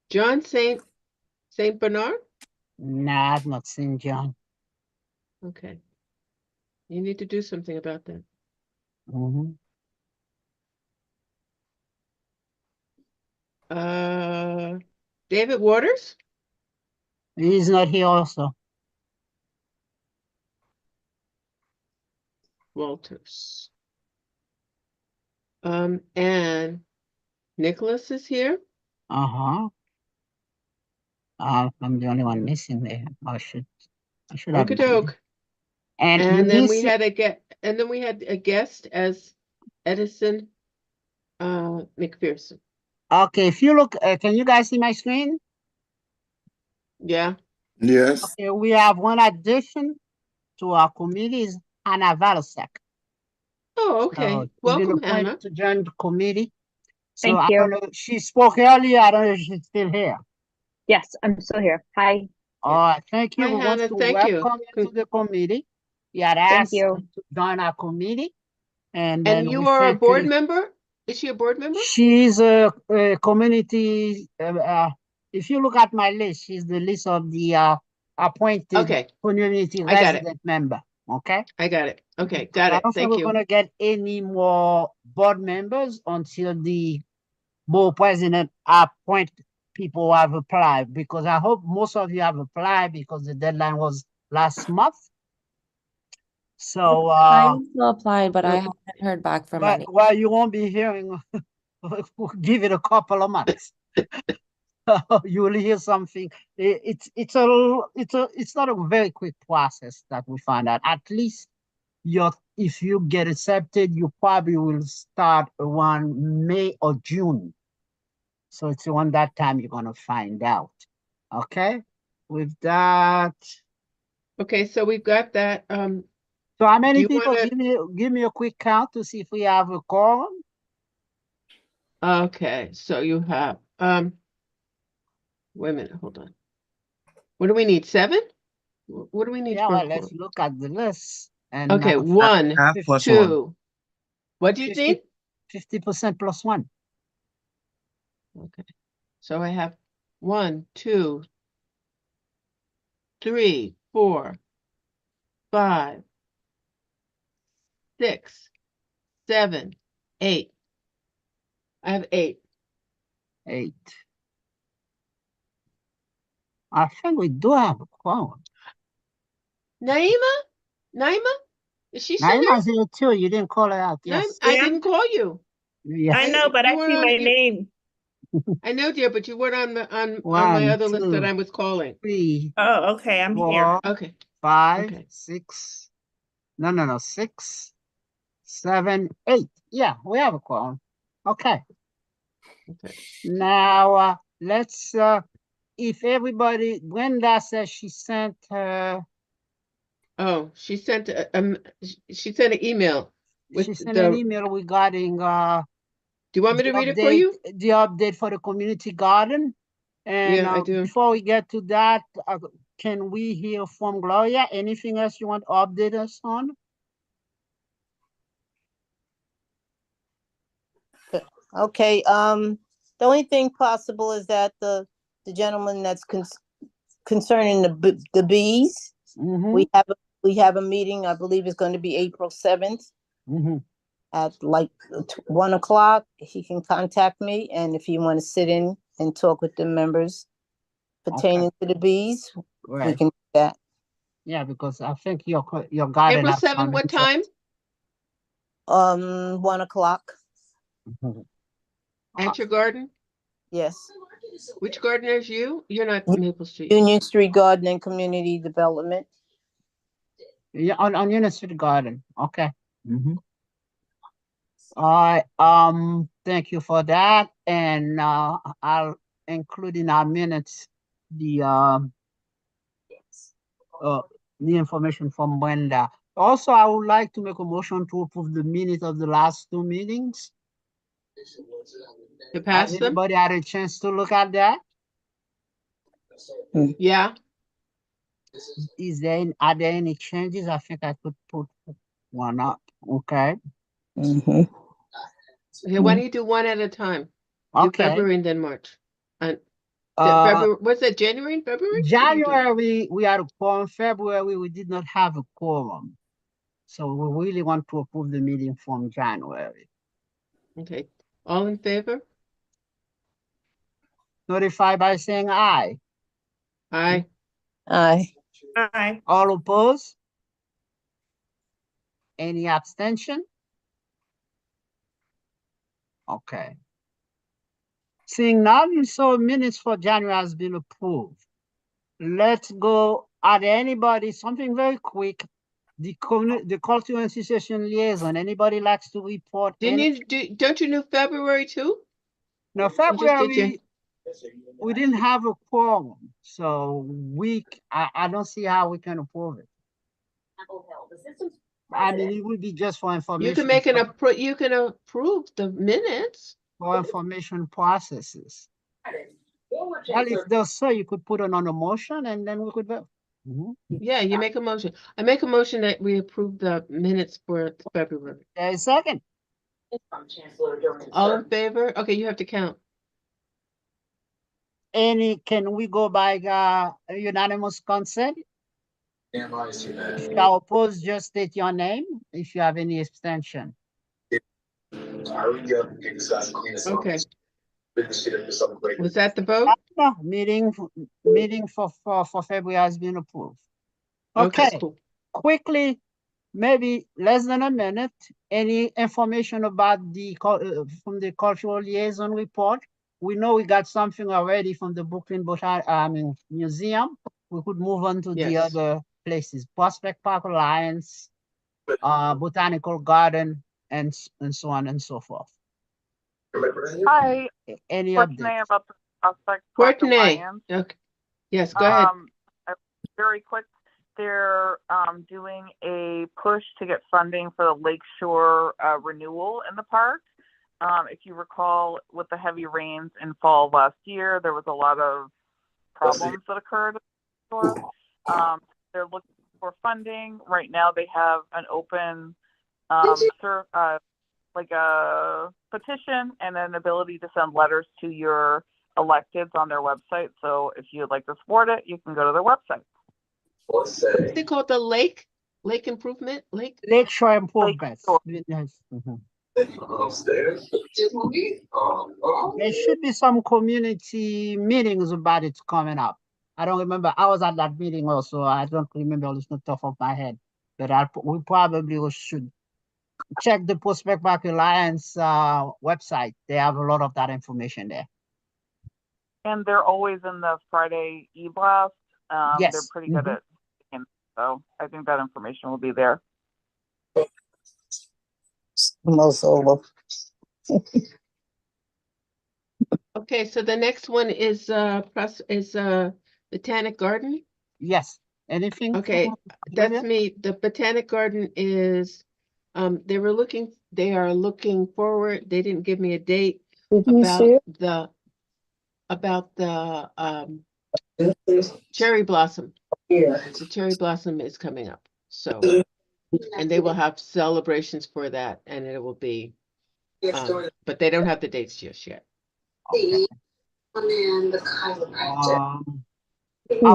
John Saint Bernard? Nah, I've not seen John. Okay. You need to do something about that. David Waters? He's not here also. Walters. And Nicholas is here. I'm the only one missing there. I should have. Okey-doke. And then we had a guest as Edison McPherson. Okay, if you look, can you guys see my screen? Yeah. Yes. Okay, we have one addition to our committees, Hannah Valasek. Oh, okay. Welcome, Hannah. To join the committee. So Thank I you. don't know, she spoke earlier. I don't know if she's still here. Yes, I'm still here. Hi. All right, thank you. Hi, We want Hannah. to Thank you. welcome you to the committee. You had Thank asked you. to join our committee. And And you we are a said board member? Is she a board member? She's a community, if you look at my list, she's the list of the appointed Okay. community I got it. resident member. Okay? I got it. Okay, got I it. don't think Thank we're you. gonna get any more board members until the board president appoint people who have applied, because I hope most of you have applied because the deadline was last month. So, I still applied, but I haven't heard back from but any. well, you won't be hearing, we'll give it a couple of months. You will hear something. It's not a very quick process that we find out. At least if you get accepted, you probably will start around May or June. So it's around that time you're gonna find out. Okay? With that. Okay, so we've got that. So how many you people? wanna- Give me a quick count to see if we have a quorum. Okay, so you have, wait a minute, hold on. What do we need? 7? What do we need Yeah, for? well, let's look at the list. And Okay, 1, half plus 2. one. What do you need? 50% plus 1. Okay, so I have 1, 2, 3, 4, 5, 6, 7, 8. I have 8. 8. I think we do have a quorum. Naima? Is she still Naima's here? here too. You didn't call her out. No, Yes. I didn't call you. Yeah. I know, but I You weren't see on- my you- name. I know, dear, but you weren't on my 1, other list that 2, I was calling. 3, Oh, okay, I'm 4, here. Okay. 5, Okay. 6. No. 6, 7, 8. Yeah, we have a quorum. Okay. Okay. Now, let's, if everybody, Brenda says she sent her, Oh, she sent she sent an email with she sent an email regarding, Do you want me to the read it for update- you? The update for the community garden. And Yeah, I do. before we get to that, can we hear from Gloria? Anything else you want to update us on? Okay, the only thing possible is that the gentleman that's concerning the bees, we have a meeting, I believe it's going to be April 7th at like 1 o'clock. He can contact me, and if you want to sit in and talk with the members pertaining to the bees, we Right. can do that. Yeah, because I think your garden. April has 7th, some what interest. time? 1 o'clock. At your garden? Yes. Which garden is you? You're not Maple Street. Union Street Garden and Community Development. Yeah, on Union Street Garden. Okay. All right. Thank you for that, and I'll include in our minutes the information from Brenda. Also, I would like to make a motion to approve the minutes of the last 2 meetings. To pass Has them? anybody had a chance to look at that? Yeah. Are there any changes? I think I could put one up. Okay. Okay, why don't you do one at a time? Do Okay. February and then March. And Uh, what's that, January and February? What do you do? January, we had a quorum. February, we did not have a quorum. So we really want to approve the meeting from January. Okay, all in favor? Notify by saying aye. Aye. Aye. Aye. All opposed? Any abstention? Okay. Seeing none, so minutes for January has been approved. Let's go. Are there anybody, something very quick, the constituency session liaison, anybody likes to report? Don't you know February too? No, You just did February, we didn't have a quorum, so I don't see how we can approve it. I mean, it would be just for information. You can make you can approve the minutes. For information processes. Well, if there's so, you could put it on a motion and then we could vote. Yeah, you make a motion. I make a motion that we approve the minutes for February. A second. All in favor? Okay, you have to count. Can we go by unanimous consent? If you are opposed, just state your name. If you have any abstention. Okay. Was that the vote? No, meeting for February has been approved. Okay, Okay, cool. quickly, maybe less than a minute, any information about from the cultural liaison report? We know we got something already from the Brooklyn Museum. We could move on to the Yes. other places, Prospect Park Alliance, Botanical Garden, and so on and so forth. Hi, Any Courtney updates? about the Prospect Park Courtney. Alliance. Okay. Yes, go ahead. Very quick, they're doing a push to get funding for the Lakeshore renewal in the park. If you recall, with the heavy rains in fall last year, there was a lot of problems that occurred. They're looking for funding. Right now they have an open like a petition and an ability to send letters to your electeds on their website. So if you'd like to support it, you can go to their website. What's it called? The lake improvement? Lakeshore improvements. There should be some community meetings about it coming up. I don't remember. I was at that meeting also. I don't remember. It's not top of my head. But we probably should check the Prospect Park Alliance website. They have a lot of that information there. And they're always in the Friday e-blast. Yes. They're pretty good at it. So I think that information will be there. Okay, so the next one is Botanic Garden. Yes. Anything? Okay, that's me. The Botanic Garden is they are looking forward. They didn't give me a date about the cherry blossom. The cherry blossom is coming up. So and they will have celebrations for that, and it will be but they don't have the dates just yet. Okay. Are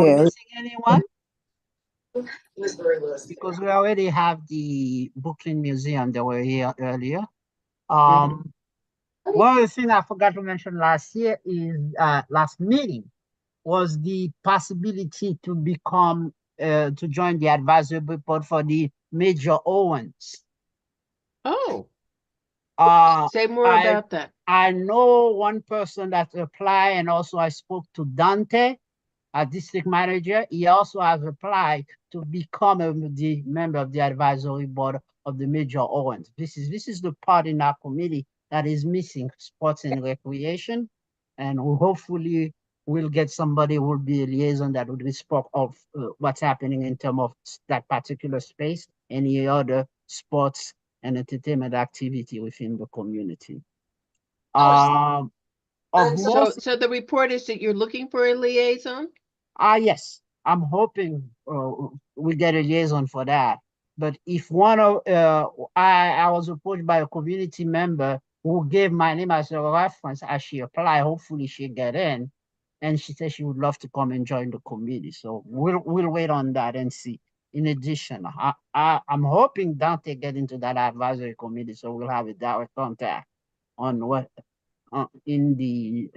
we missing anyone? Because we already have the Brooklyn Museum that were here earlier. One of the things I forgot to mention last year is last meeting was the possibility to become to join the advisory board for the Major Owens. Oh. Say more about that. I know one person that applied, and also I spoke to Dante, our district manager. He also has applied to become the member of the advisory board of the Major Owens. This is the part in our committee that is missing, sports and recreation, and hopefully we'll get somebody who will be a liaison that would speak of what's happening in terms of that particular space, any other sports and entertainment activity within the community. So the report is that you're looking for a liaison? Yes, I'm hoping we get a liaison for that. But if one of I was approached by a community member who gave my name as a reference as she applied. Hopefully she get in, and she said she would love to come and join the committee. So we'll wait on that and see. In addition, I'm hoping Dante get into that advisory committee, so we'll have a direct contact on what in the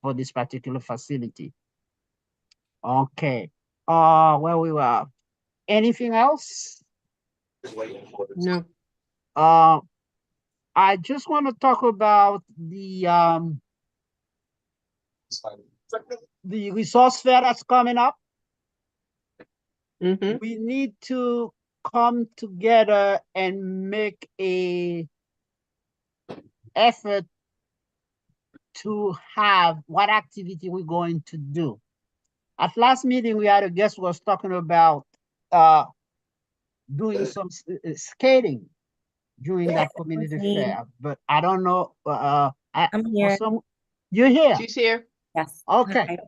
for this particular facility. Okay. Where we were. Anything else? No. I just want to talk about the resource fair that's coming up. We need to come together and make a effort to have what activity we're going to do. At last meeting, we had a guest who was talking about doing some skating during that community fair, but I don't know. I'm here. You're here? She's here. Yes. Okay.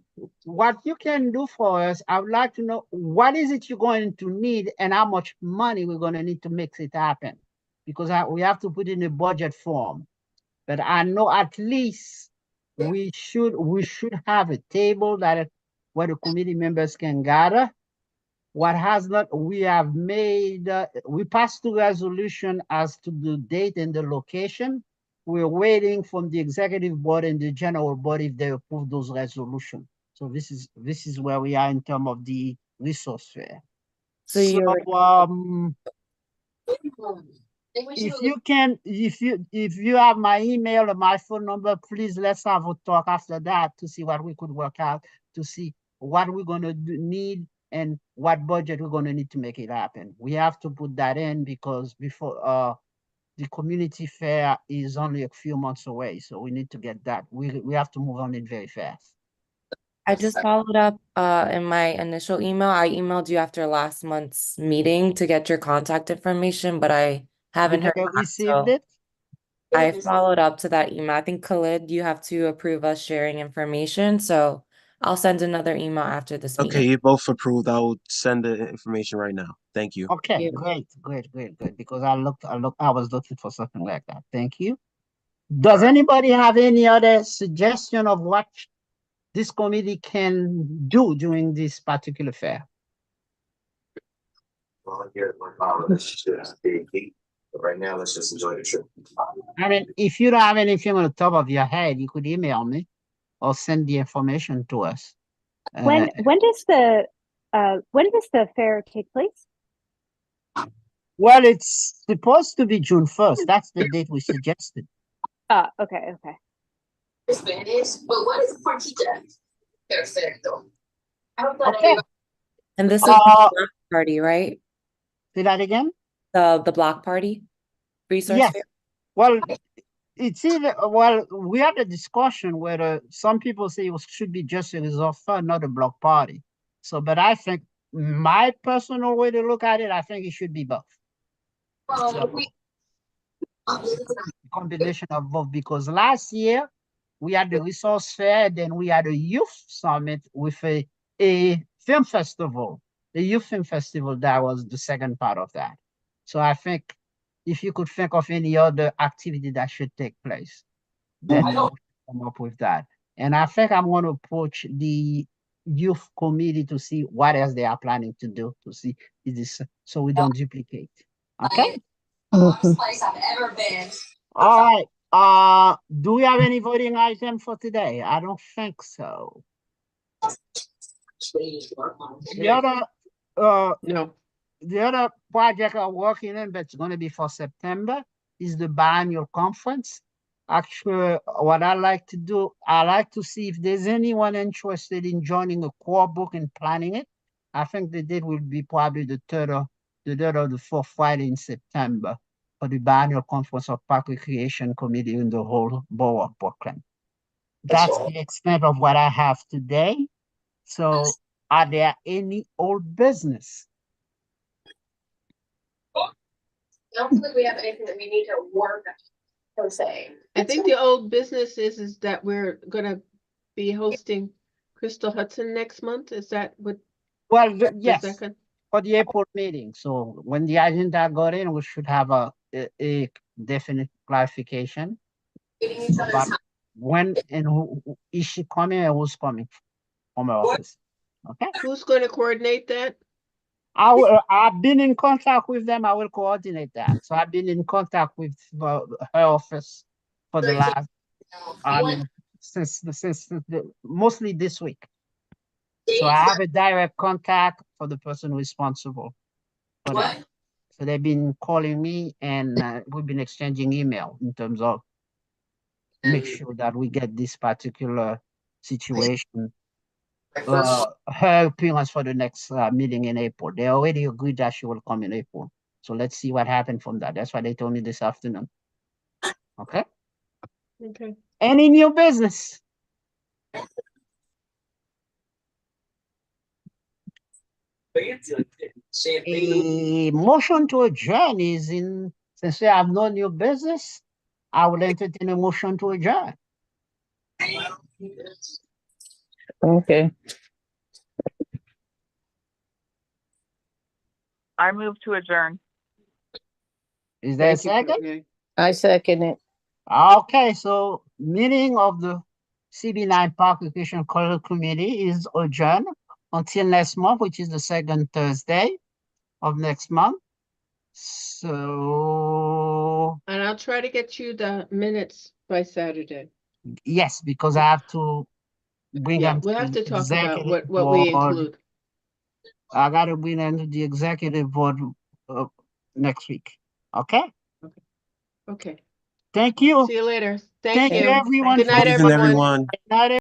What you can do for us, I would like to know what is it you're going to need and how much money we're going to need to make it happen, because we have to put in a budget form. But I know at least we should have a table that where the committee members can gather. What has not, we have made, we passed the resolution as to the date and the location. We're waiting from the executive board and the general board if they approve those resolutions. So this is where we are in terms of the resource fair. So you're if you have my email or my phone number, please let's have a talk after that to see what we could work out, to see what we're gonna need and what budget we're gonna need to make it happen. We have to put that in because before the community fair is only a few months away, so we need to get that. We have to move on it very fast. I just followed up in my initial email. I emailed you after last month's meeting to get your contact information, but I haven't heard back, received so it. I followed up to that email. I think Khalid, you have to approve us sharing information, so I'll send another email after this Okay, meeting. you both approved. I will send the information right now. Thank you. Okay, great. Because I was looking for something like that. Thank you. Does anybody have any other suggestion of what this committee can do during this particular fair? Right now, let's just enjoy the trip. I mean, if you don't have anything on the top of your head, you could email me or send the information to us. When does the fair take place? Well, it's supposed to be June 1st. That's the date we suggested. Okay. Spanish, but what is Portita? Perfecto. Okay. And this is the block party, right? Say that again? The block party resource Yes. fair? Well, we had a discussion whether some people say it should be just a reserve fund, not a block party. So, but I think my personal way to look at it, I think it should be both. Combination of both, because last year we had the resource fair, then we had a youth summit with a film festival, the youth film festival. That was the second part of that. So I think if you could think of any other activity that should take place, then we should come up with that. And I think I'm going to approach the youth committee to see what else they are planning to do, to see this, so we don't duplicate. Okay. Worst place I've ever been. All right. Do we have any voting item for today? I don't think so. The other project I'm working on, but it's going to be for September, is the biannual conference. Actually, what I like to do, I like to see if there's anyone interested in joining a core book and planning it. I think the date will be probably the third or the fourth Friday in September for the biannual conference of Park Recreation Committee in the whole borough of Brooklyn. That's the extent of what I have today. So are there any old business? I don't feel like we have anything that we need to work on, per se. I think the old business is that we're gonna be hosting Crystal Hudson next month. Is that what? Well, yes, for the April meeting. So when the agenda got in, we should have a definite clarification about when and who is she coming and who's coming from her office. Okay. Who's going to coordinate that? I've been in contact with them. I will coordinate that. So I've been in contact with her office for the last, since mostly this week. So I have a direct contact for the person responsible for that. So they've been calling me, and we've been exchanging email in terms of make sure that we get this particular situation helping us for the next meeting in April. They already agreed that she will come in April. So let's see what happened from that. That's why they told me this afternoon. Okay. Okay. Any new business? A motion to adjourn is in, since we have no new business, I will entertain a motion to adjourn. Okay. I move to adjourn. Is there a second? I second it. Okay, so meeting of the CB9 Park Recreation Corridor Committee is adjourned. until next month, which is the second Thursday of next month. So And I'll try to get you the minutes by Saturday. yes, because I have to bring Yeah, them we'll to have the to talk about executive what we board. include. I gotta bring them to the executive board next week. Okay? Okay. Thank you. See you later. Thank you, you. everyone. Good night, Good evening, everyone. everyone. Good night,